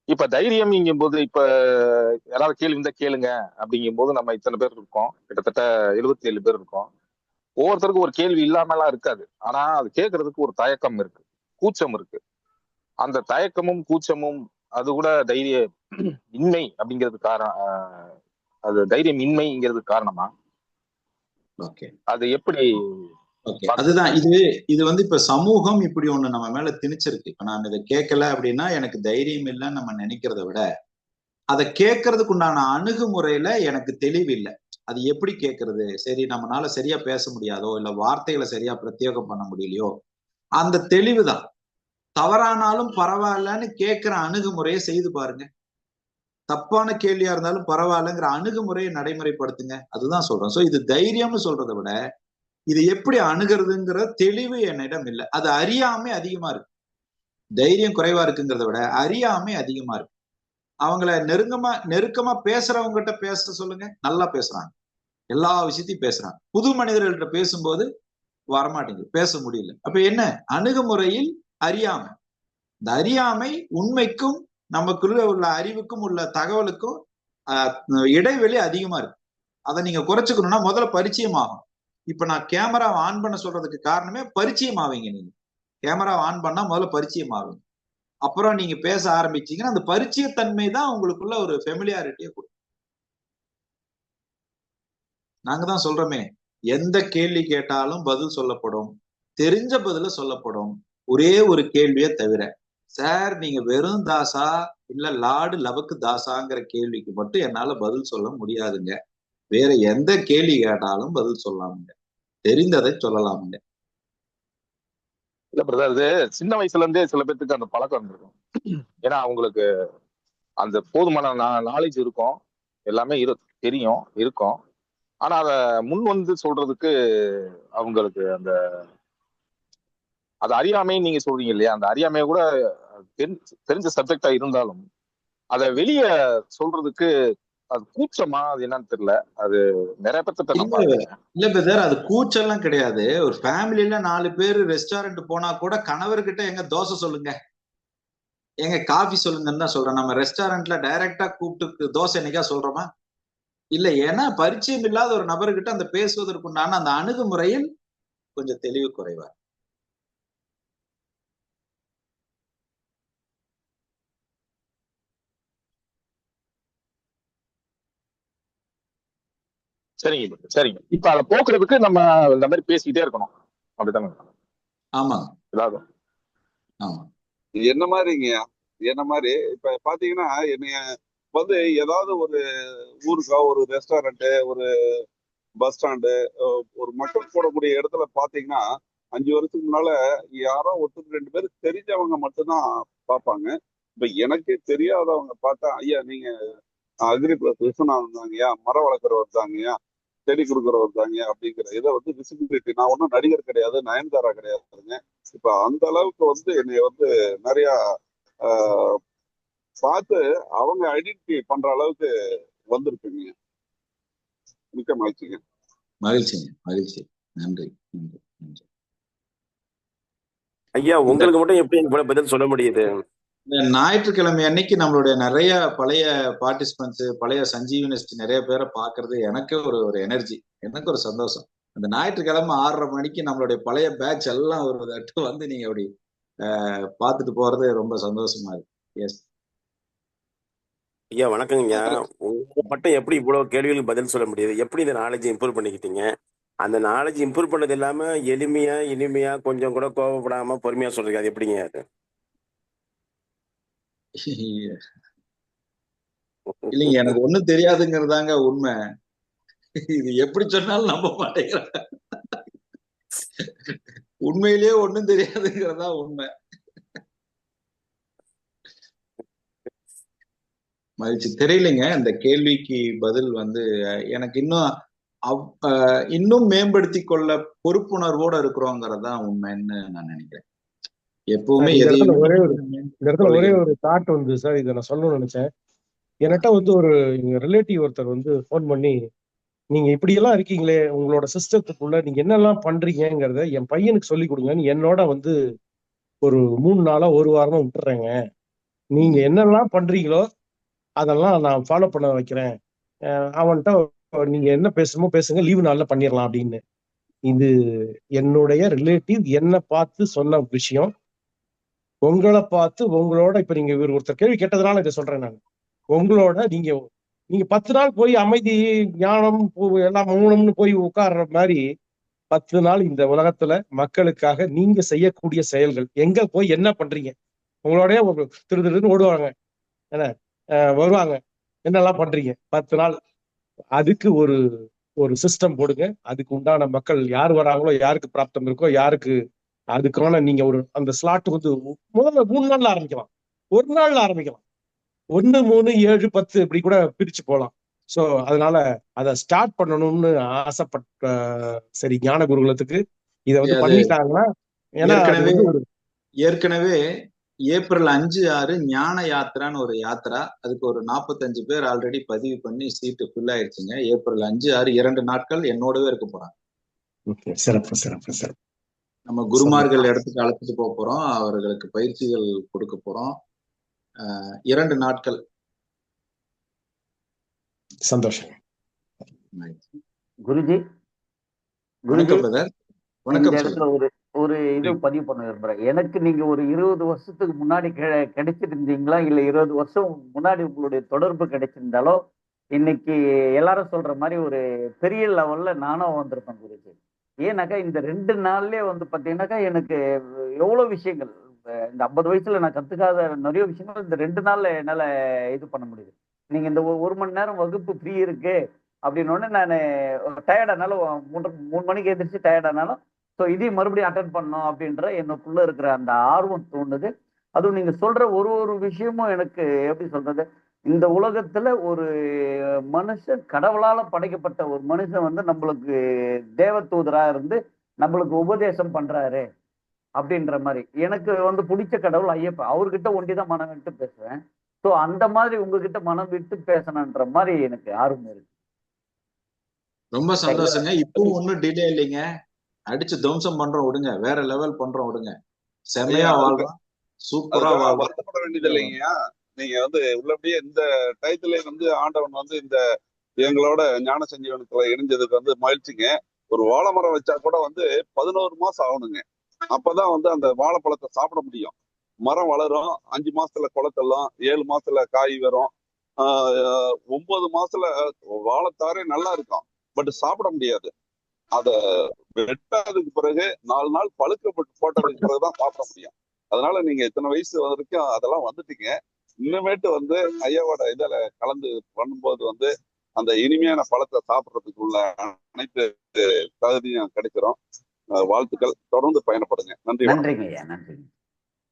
இப்ப தைரியம்ங்கும் போது, இப்ப யாராவது கேள்வி இருந்தா கேளுங்க அப்படிங்கும் போது, நம்ம இத்தனை பேர் இருக்கோம், கிட்டத்தட்ட 77 பேர் இருக்கோம். ஒவ்வொருத்தருக்கும் ஒரு கேள்வி இல்லாமலாம் இருக்காது. ஆனா அது கேட்கறதுக்கு ஒரு தயக்கம் இருக்கு, கூச்சம் இருக்கு. அந்த தயக்கமும் கூச்சமும் அது கூட தைரிய இன்மை அப்படிங்கிறது அது தைரியம் இன்மைங்கிறது காரணமா? அது எப்படி? அதுதான் இது வந்து இப்ப சமூகம் இப்படி ஒண்ணு நம்ம மேல திணிச்சிருக்கு. இப்ப நான் இதை கேட்கல அப்படின்னா எனக்கு தைரியம் இல்லைன்னு நம்ம நினைக்கிறத விட, அதை கேட்கறதுக்கு உண்டான அணுகுமுறையில எனக்கு தெளிவு இல்லை. அது எப்படி கேட்கறது, சரி நம்மளால சரியா பேச முடியாதோ, இல்ல வார்த்தைகளை சரியா பிரத்யேகம் பண்ண முடியலையோ, அந்த தெளிவுதான். தவறானாலும் பரவாயில்லன்னு கேட்கிற அணுகுமுறையை செய்து பாருங்க. தப்பான கேள்வியா இருந்தாலும் பரவாயில்லங்கிற அணுகுமுறையை நடைமுறைப்படுத்துங்க. அதுதான் சொல்றேன். சோ இது தைரியம்னு சொல்றதை விட இது எப்படி அணுகிறதுங்கிற தெளிவு என்னிடம் இல்லை. அது அறியாமை அதிகமா இருக்கு. தைரியம் குறைவா இருக்குங்கிறத விட அறியாமை அதிகமா இருக்கு. அவங்கள நெருக்கமா பேசுறவங்க கிட்ட பேச சொல்லுங்க, நல்லா பேசுறாங்க, எல்லா விஷயத்தையும் பேசுறாங்க. புது மனிதர்கள்ட்ட பேசும்போது வரமாட்டேங்குது, பேச முடியல. அப்ப என்ன? அணுகுமுறையில் அறியாமை. இந்த அறியாமை உண்மைக்கும் நமக்குள்ள உள்ள அறிவுக்கும் உள்ள தகவலுக்கும் இடைவெளி அதிகமா இருக்கு. அதை நீங்க குறைச்சுக்கணும்னா முதல்ல பரிச்சயம் ஆகும். இப்ப நான் கேமராவை ஆன் பண்ண சொல்றதுக்கு காரணமே பரிச்சயம் ஆவீங்க. நீங்க கேமராவை ஆன் பண்ணா முதல்ல பரிச்சயம் ஆவீங்க. அப்புறம் நீங்க பேச ஆரம்பிச்சீங்கன்னா அந்த பரிச்சயத்தன்மை தான் உங்களுக்குள்ள ஒரு ஃபெமிலியாரிட்டியை கொடுக்கும். நாங்க தான் சொல்றோமே, எந்த கேள்வி கேட்டாலும் பதில் சொல்லப்படும், தெரிஞ்ச பதில சொல்லப்படும். ஒரே ஒரு கேள்வியை தவிர, சார் நீங்க வெறும் தாசா இல்ல லார்டு லபக்கு தாசாங்கிற கேள்விக்கு மட்டும் என்னால பதில் சொல்ல முடியாதுங்க. வேற எந்த கேள்வி கேட்டாலும் பதில் சொல்லலாமுங்க, தெரிந்ததை சொல்லலாமுங்க. இல்ல பிரதர், அது சின்ன வயசுல இருந்தே சில பேருக்கு அந்த பழக்கம் இருக்கும். ஏன்னா அவங்களுக்கு அந்த போதுமான நாலேஜ் இருக்கும், எல்லாமே தெரியும் இருக்கும். ஆனா அத முன் வந்து சொல்றதுக்கு அவங்களுக்கு அந்த அது அறியாமைன்னு நீங்க சொல்றீங்க இல்லையா, அந்த அறியாமையை கூட தெரிஞ்ச சப்ஜெக்டா இருந்தாலும் அதை வெளியே சொல்றதுக்கு அது கூச்சமா, அது என்னன்னு தெரியல. அது நிறைய பேர்த்த இல்ல பிரதர், அது கூச்சம்லாம் கிடையாது. ஒரு ஃபேமிலியில 4 பேர் ரெஸ்டாரண்ட் போனா கூட கணவர்கிட்ட எங்க தோசை சொல்லுங்க, எங்க காஃபி சொல்லுங்கன்னு தான் சொல்றேன். நம்ம ரெஸ்டாரண்ட்ல டைரக்டா கூப்பிட்டு தோசை என்னைக்கா சொல்றோமா? இல்ல. ஏன்னா பரிச்சயம் இல்லாத ஒரு நபர்கிட்ட அந்த பேசுவதற்குண்டான அந்த அணுகுமுறையில் கொஞ்சம் தெளிவு குறைவா. சரிங்க சரிங்க. இப்ப அதை போக்குறதுக்கு நம்ம இந்த மாதிரி பேசிக்கிட்டே இருக்கணும், அப்படித்தானே? ஆமாங்க. இதாகும். ஆமா. என்ன மாதிரிங்கய்யா? என்ன மாதிரி இப்ப பாத்தீங்கன்னா என்னைய வந்து ஏதாவது ஒரு ஊருக்கா, ஒரு ரெஸ்டாரண்ட், ஒரு பஸ் ஸ்டாண்டு, ஒரு மக்கள் போடக்கூடிய இடத்துல பாத்தீங்கன்னா 5 வருஷத்துக்கு முன்னால யாரோ ஒருத்தர் 2 பேர் தெரிஞ்சவங்க மட்டும்தான் பார்ப்பாங்க. இப்ப எனக்கே தெரியாதவங்க பார்த்தா, ஐயா நீங்க அக்ரி பிளஸ் விஸ்வநாதன் தாங்கய்யா, மரம் வளர்க்குறவர் தாங்கய்யா, செடி கொடுக்குறவர் தாங்கய்யா அப்படிங்கிற இதை வந்து விசிபிலிட்டி. நான் ஒன்றும் நடிகர் கிடையாது, நயன்தாரா கிடையாதுங்க. இப்ப அந்த அளவுக்கு வந்து என்னை வந்து நிறைய பார்த்து அவங்க ஐடென்டிஃபை பண்ற அளவுக்கு வந்திருக்குங்க. மிக்க மகிழ்ச்சிங்க. மகிழ்ச்சிங்க, மகிழ்ச்சி. நன்றி, நன்றி, நன்றி. ஐயா உங்களுக்கு மட்டும் எப்படி இவ்வளவு பதில் சொல்ல முடியுது? இந்த ஞாயிற்றுக்கிழமை அன்னைக்கு நம்மளுடைய நிறைய பழைய பார்ட்டிசிபென்ட்ஸ், பழைய சஞ்சீவனிஸ்ட் நிறைய பேரை பாக்குறது எனக்கு ஒரு எனர்ஜி, எனக்கு ஒரு சந்தோஷம். அந்த ஞாயிற்றுக்கிழமை 6:30 மணிக்கு நம்மளுடைய பழைய பேட்ச் எல்லாம் ஒரு தட்டு வந்து நீங்க அப்படி பார்த்துட்டு போறது ரொம்ப சந்தோஷமா இருக்கு. எஸ் ஐயா வணக்கங்கய்யா. உங்களுக்கு மட்டும் எப்படி இவ்வளவு கேள்விகளுக்கு பதில் சொல்ல முடியுது? எப்படி இந்த நாலேஜ் இம்ப்ரூவ் பண்ணிக்கிட்டீங்க? அந்த நாலேஜ் இம்ப்ரூவ் பண்ணது இல்லாம எளிமையா இனிமையா கொஞ்சம் கூட கோவப்படாம பொறுமையா சொல்றீங்க, அது எப்படிங்க அது? இல்லைங்க, எனக்கு ஒண்ணும் தெரியாதுங்கிறதாங்க உண்மை. இது எப்படி சொன்னாலும் நம்ப மாட்டேங்கிறாங்க. உண்மையிலேயே ஒண்ணும் தெரியாதுங்கிறதா உண்மை. மகிழ்ச்சி. தெரியலைங்க, இந்த கேள்விக்கு பதில் வந்து எனக்கு இன்னும் மேம்படுத்தி கொள்ள பொறுப்புணர்வோட இருக்கிறோங்கிறதா உண்மைன்னு நான் நினைக்கிறேன். எப்பவுமே ஒரே ஒரு தாட் வந்து சார், இதை நான் சொல்லணும்னு நினைச்சேன். என்கிட்ட வந்து ஒரு ரிலேட்டிவ் ஒருத்தர் வந்து போன் பண்ணி, நீங்க இப்படி எல்லாம் இருக்கீங்களே, உங்களோட சிஸ்டத்துக்குள்ள நீங்க என்னெல்லாம் பண்றீங்கிறத என் பையனுக்கு சொல்லி கொடுங்கன்னு என்னோட வந்து ஒரு 3 நாளா 1 வாரமா விட்டுறேங்க. நீங்க என்னெல்லாம் பண்றீங்களோ அதெல்லாம் நான் ஃபாலோ பண்ண வைக்கிறேன். அவன்கிட்ட நீங்க என்ன பேசணுமோ பேசுங்க, லீவு நாள்ல பண்ணிடலாம் அப்படின்னு. இது என்னுடைய ரிலேட்டிவ் என்ன பார்த்து சொன்ன விஷயம். உங்களை பார்த்து உங்களோட இப்ப நீங்க ஒருத்தர் கேள்வி கேட்டதுனால இதை சொல்றேன் நான். உங்களோட நீங்க 10 நாள் போய் அமைதி ஞானம் எல்லாம் மௌனம்னு போய் உட்கார்ற மாதிரி 10 நாள் இந்த உலகத்துல மக்களுக்காக நீங்க செய்யக்கூடிய செயல்கள் எங்க போய் என்ன பண்றீங்க? உங்களோடய திருன்னு ஓடுவாங்க, என்ன வருவாங்க, என்னெல்லாம் பண்றீங்க 10 நாள். அதுக்கு ஒரு சிஸ்டம் போடுங்க. அதுக்கு உண்டான மக்கள் யார் வராங்களோ, யாருக்கு பிராப்தம் இருக்கோ, யாருக்கு அதுக்கான நீங்க அந்த ஸ்லாட் வந்து முதல்ல 3 நாள்ல ஆரம்பிக்கலாம், 1 நாள்ல ஆரம்பிக்கலாம், 1, 3, 7, 10 இப்படி கூட பிரிச்சு போகலாம். சோ அதனால அதை ஸ்டார்ட் பண்ணணும்னு ஆசைப்பட்ட சரி ஞான குருகுலத்துக்கு இதை வந்து பண்ணிட்டாங்கன்னா, ஏன்னா ஏற்கனவே ஏப்ரல் 5, 6 ஞான யாத்திரான்னு ஒரு யாத்திரா, அதுக்கு ஒரு 45 பேர் ஆல்ரெடி பதிவு பண்ணி சீட்டு ஃபுல் ஆயிடுச்சுங்க. ஏப்ரல் 5, 6 2 நாட்கள் என்னோடவே இருக்க போறாங்க. சிறப்பு சிறப்பு சிறப்பு. நம்ம குருமார்கள் இடத்துக்கு அழைச்சிட்டு போக போறோம், அவர்களுக்கு பயிற்சிகள் கொடுக்க போறோம். 2 நாட்கள். சந்தோஷம். குருஜி, வணக்கம் பிரதர். வணக்கம். இடத்துல ஒரு இது பதிவு பண்ண விரும்புறேன். எனக்கு நீங்க ஒரு 20 வருஷத்துக்கு முன்னாடி கிடைச்சிருந்தீங்களா, இல்ல 20 வருஷம் முன்னாடி உங்களுடைய தொடர்பு கிடைச்சிருந்தாலோ, இன்னைக்கு எல்லாரும் சொல்ற மாதிரி ஒரு பெரிய லெவல்ல நானும் வந்திருப்பேன் குருஜி. ஏன்னாக்கா இந்த 2 நாள்லயே வந்து பாத்தீங்கன்னாக்கா எனக்கு எவ்வளவு விஷயங்கள், இந்த 50 வயசுல நான் கத்துக்காத நிறைய விஷயங்கள் இந்த 2 நாள்ல என்னால இது பண்ண முடியுது. நீங்க இந்த 1 மணி நேரம் வகுப்பு ஃப்ரீ இருக்கு அப்படின்னு நான் டயர்டானாலும் 3 மணிக்கு எதிர்த்து டயர்டானாலும் ஸோ இதையும் மறுபடியும் அட்டன் பண்ணோம் அப்படின்ற எனக்குள்ள இருக்கிற அந்த ஆர்வம் தோணுது. அதுவும் நீங்க சொல்ற ஒரு விஷயமும் எனக்கு எப்படி சொல்றது, இந்த உலகத்துல ஒரு மனுஷன், கடவுளால படைக்கப்பட்ட ஒரு மனுஷன் வந்து நம்மளுக்கு தேவதூதரா இருந்து நம்மளுக்கு உபதேசம் பண்றாரு அப்படின்ற மாதிரி. எனக்கு வந்து பிடிச்ச கடவுள் ஐயப்பா, அவர்கிட்ட ஒண்டிதான் மனம் விட்டு பேசுவேன். ஸோ அந்த மாதிரி உங்ககிட்ட மனம் விட்டு பேசணுன்ற மாதிரி எனக்கு ஆர்வம் இருக்கு. ரொம்ப சந்தோஷங்க. இப்பவும் ஒன்னும் டிலே இல்லைங்க, அடிச்சு துவம்சம் பண்றோம் விடுங்க, வேற லெவல் பண்றோம் விடுங்க, செமையா வாழ்றோம், சூப்பரா வாழ்றோம். வருத்தப்பட வேண்டியது இல்லைங்கய்யா. நீங்க வந்து உள்ளபடியே இந்த டயத்துல வந்து ஆண்டவன் வந்து இந்த எங்களோட ஞான சஞ்சீவனத்துல இணைஞ்சதுக்கு வந்து மகிழ்ச்சிங்க. ஒரு வாழை மரம் வச்சா கூட வந்து 11 மாசம் ஆகணுங்க, அப்பதான் வந்து அந்த வாழைப்பழத்தை சாப்பிட முடியும். மரம் வளரும், 5 மாசத்துல குளத்தெல்லாம், 7 மாசத்துல காய் வரும், 9 மாசத்துல வாழைத்தாரே நல்லா இருக்கும், பட் சாப்பிட முடியாது. அத வெட்டாததுக்கு பிறகு 4 நாள் பழுக்கப்பட்டு போட்டதுக்கு பிறகுதான் சாப்பிட முடியும். அதனால நீங்க இத்தனை வயசு வரைக்கும் அதெல்லாம் வந்துட்டீங்க. இன்னமேட்டு வந்து ஐயாவோட இதுல கலந்து பண்ணும்போது அந்த இனிமையான பழத்தை சாப்பிடுறதுக்கு உள்ள அனைத்து தகுதியும் கிடைச்சிரும். வாழ்த்துக்கள், தொடர்ந்து பயணப்படுங்க. நன்றி. நன்றிங்க ஐயா, நன்றிங்க.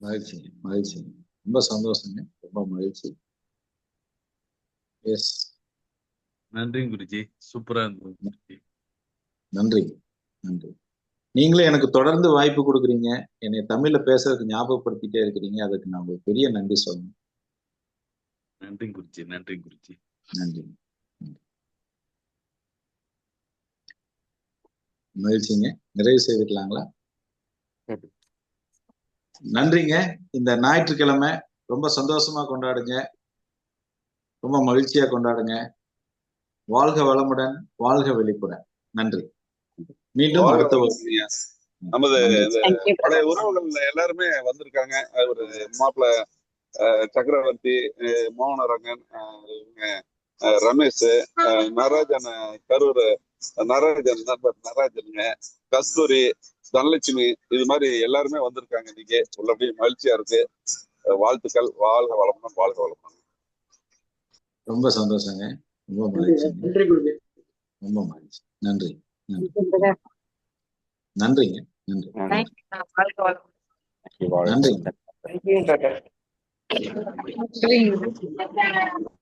மகிழ்ச்சிங்க, மகிழ்ச்சிங்க. ரொம்ப சந்தோஷங்க, ரொம்ப மகிழ்ச்சி. எஸ், நன்றி குருஜி, சூப்பரா இருந்தது குருஜி. நன்றி, நன்றி. நீங்களும் எனக்கு தொடர்ந்து வாய்ப்பு கொடுக்குறீங்க, என்னை தமிழ்ல பேசுறதுக்கு ஞாபகப்படுத்திட்டே இருக்கிறீங்க. அதுக்கு நான் உங்களுக்கு பெரிய நன்றி சொல்லணும். நன்றி குருஜி, நன்றி குருஜி. நன்றி, மகிழ்ச்சிங்க. நிறைவு செய்துக்கலாங்களா? நன்றிங்க. இந்த ஞாயிற்றுக்கிழமை ரொம்ப சந்தோஷமா கொண்டாடுங்க, ரொம்ப மகிழ்ச்சியா கொண்டாடுங்க. வாழ்க வளமுடன், வாழ்க வெளிப்புடன். நன்றி. மீண்டும் அடுத்த நமது பழைய உறவுகள் எல்லாருமே வந்திருக்காங்க. ஒரு மாப்பிள்ள சக்கரவர்த்தி, மோகனரங்கன், ரமேஷ், நடராஜன், கரூர் நடராஜன், நண்பர் நடராஜனுங்க, கஸ்தூரி, தனலட்சுமி, இது மாதிரி எல்லாருமே வந்திருக்காங்க. இன்னைக்கு உள்ளபடி மகிழ்ச்சியா இருக்கு. வாழ்த்துக்கள். வாழ்க வளமுடன், வாழ்க வளமுடன். ரொம்ப சந்தோஷங்க, ரொம்ப மகிழ்ச்சி, ரொம்ப மகிழ்ச்சி. நன்றி, நன்றிங்க, நன்றி, நன்றி. நன்றி.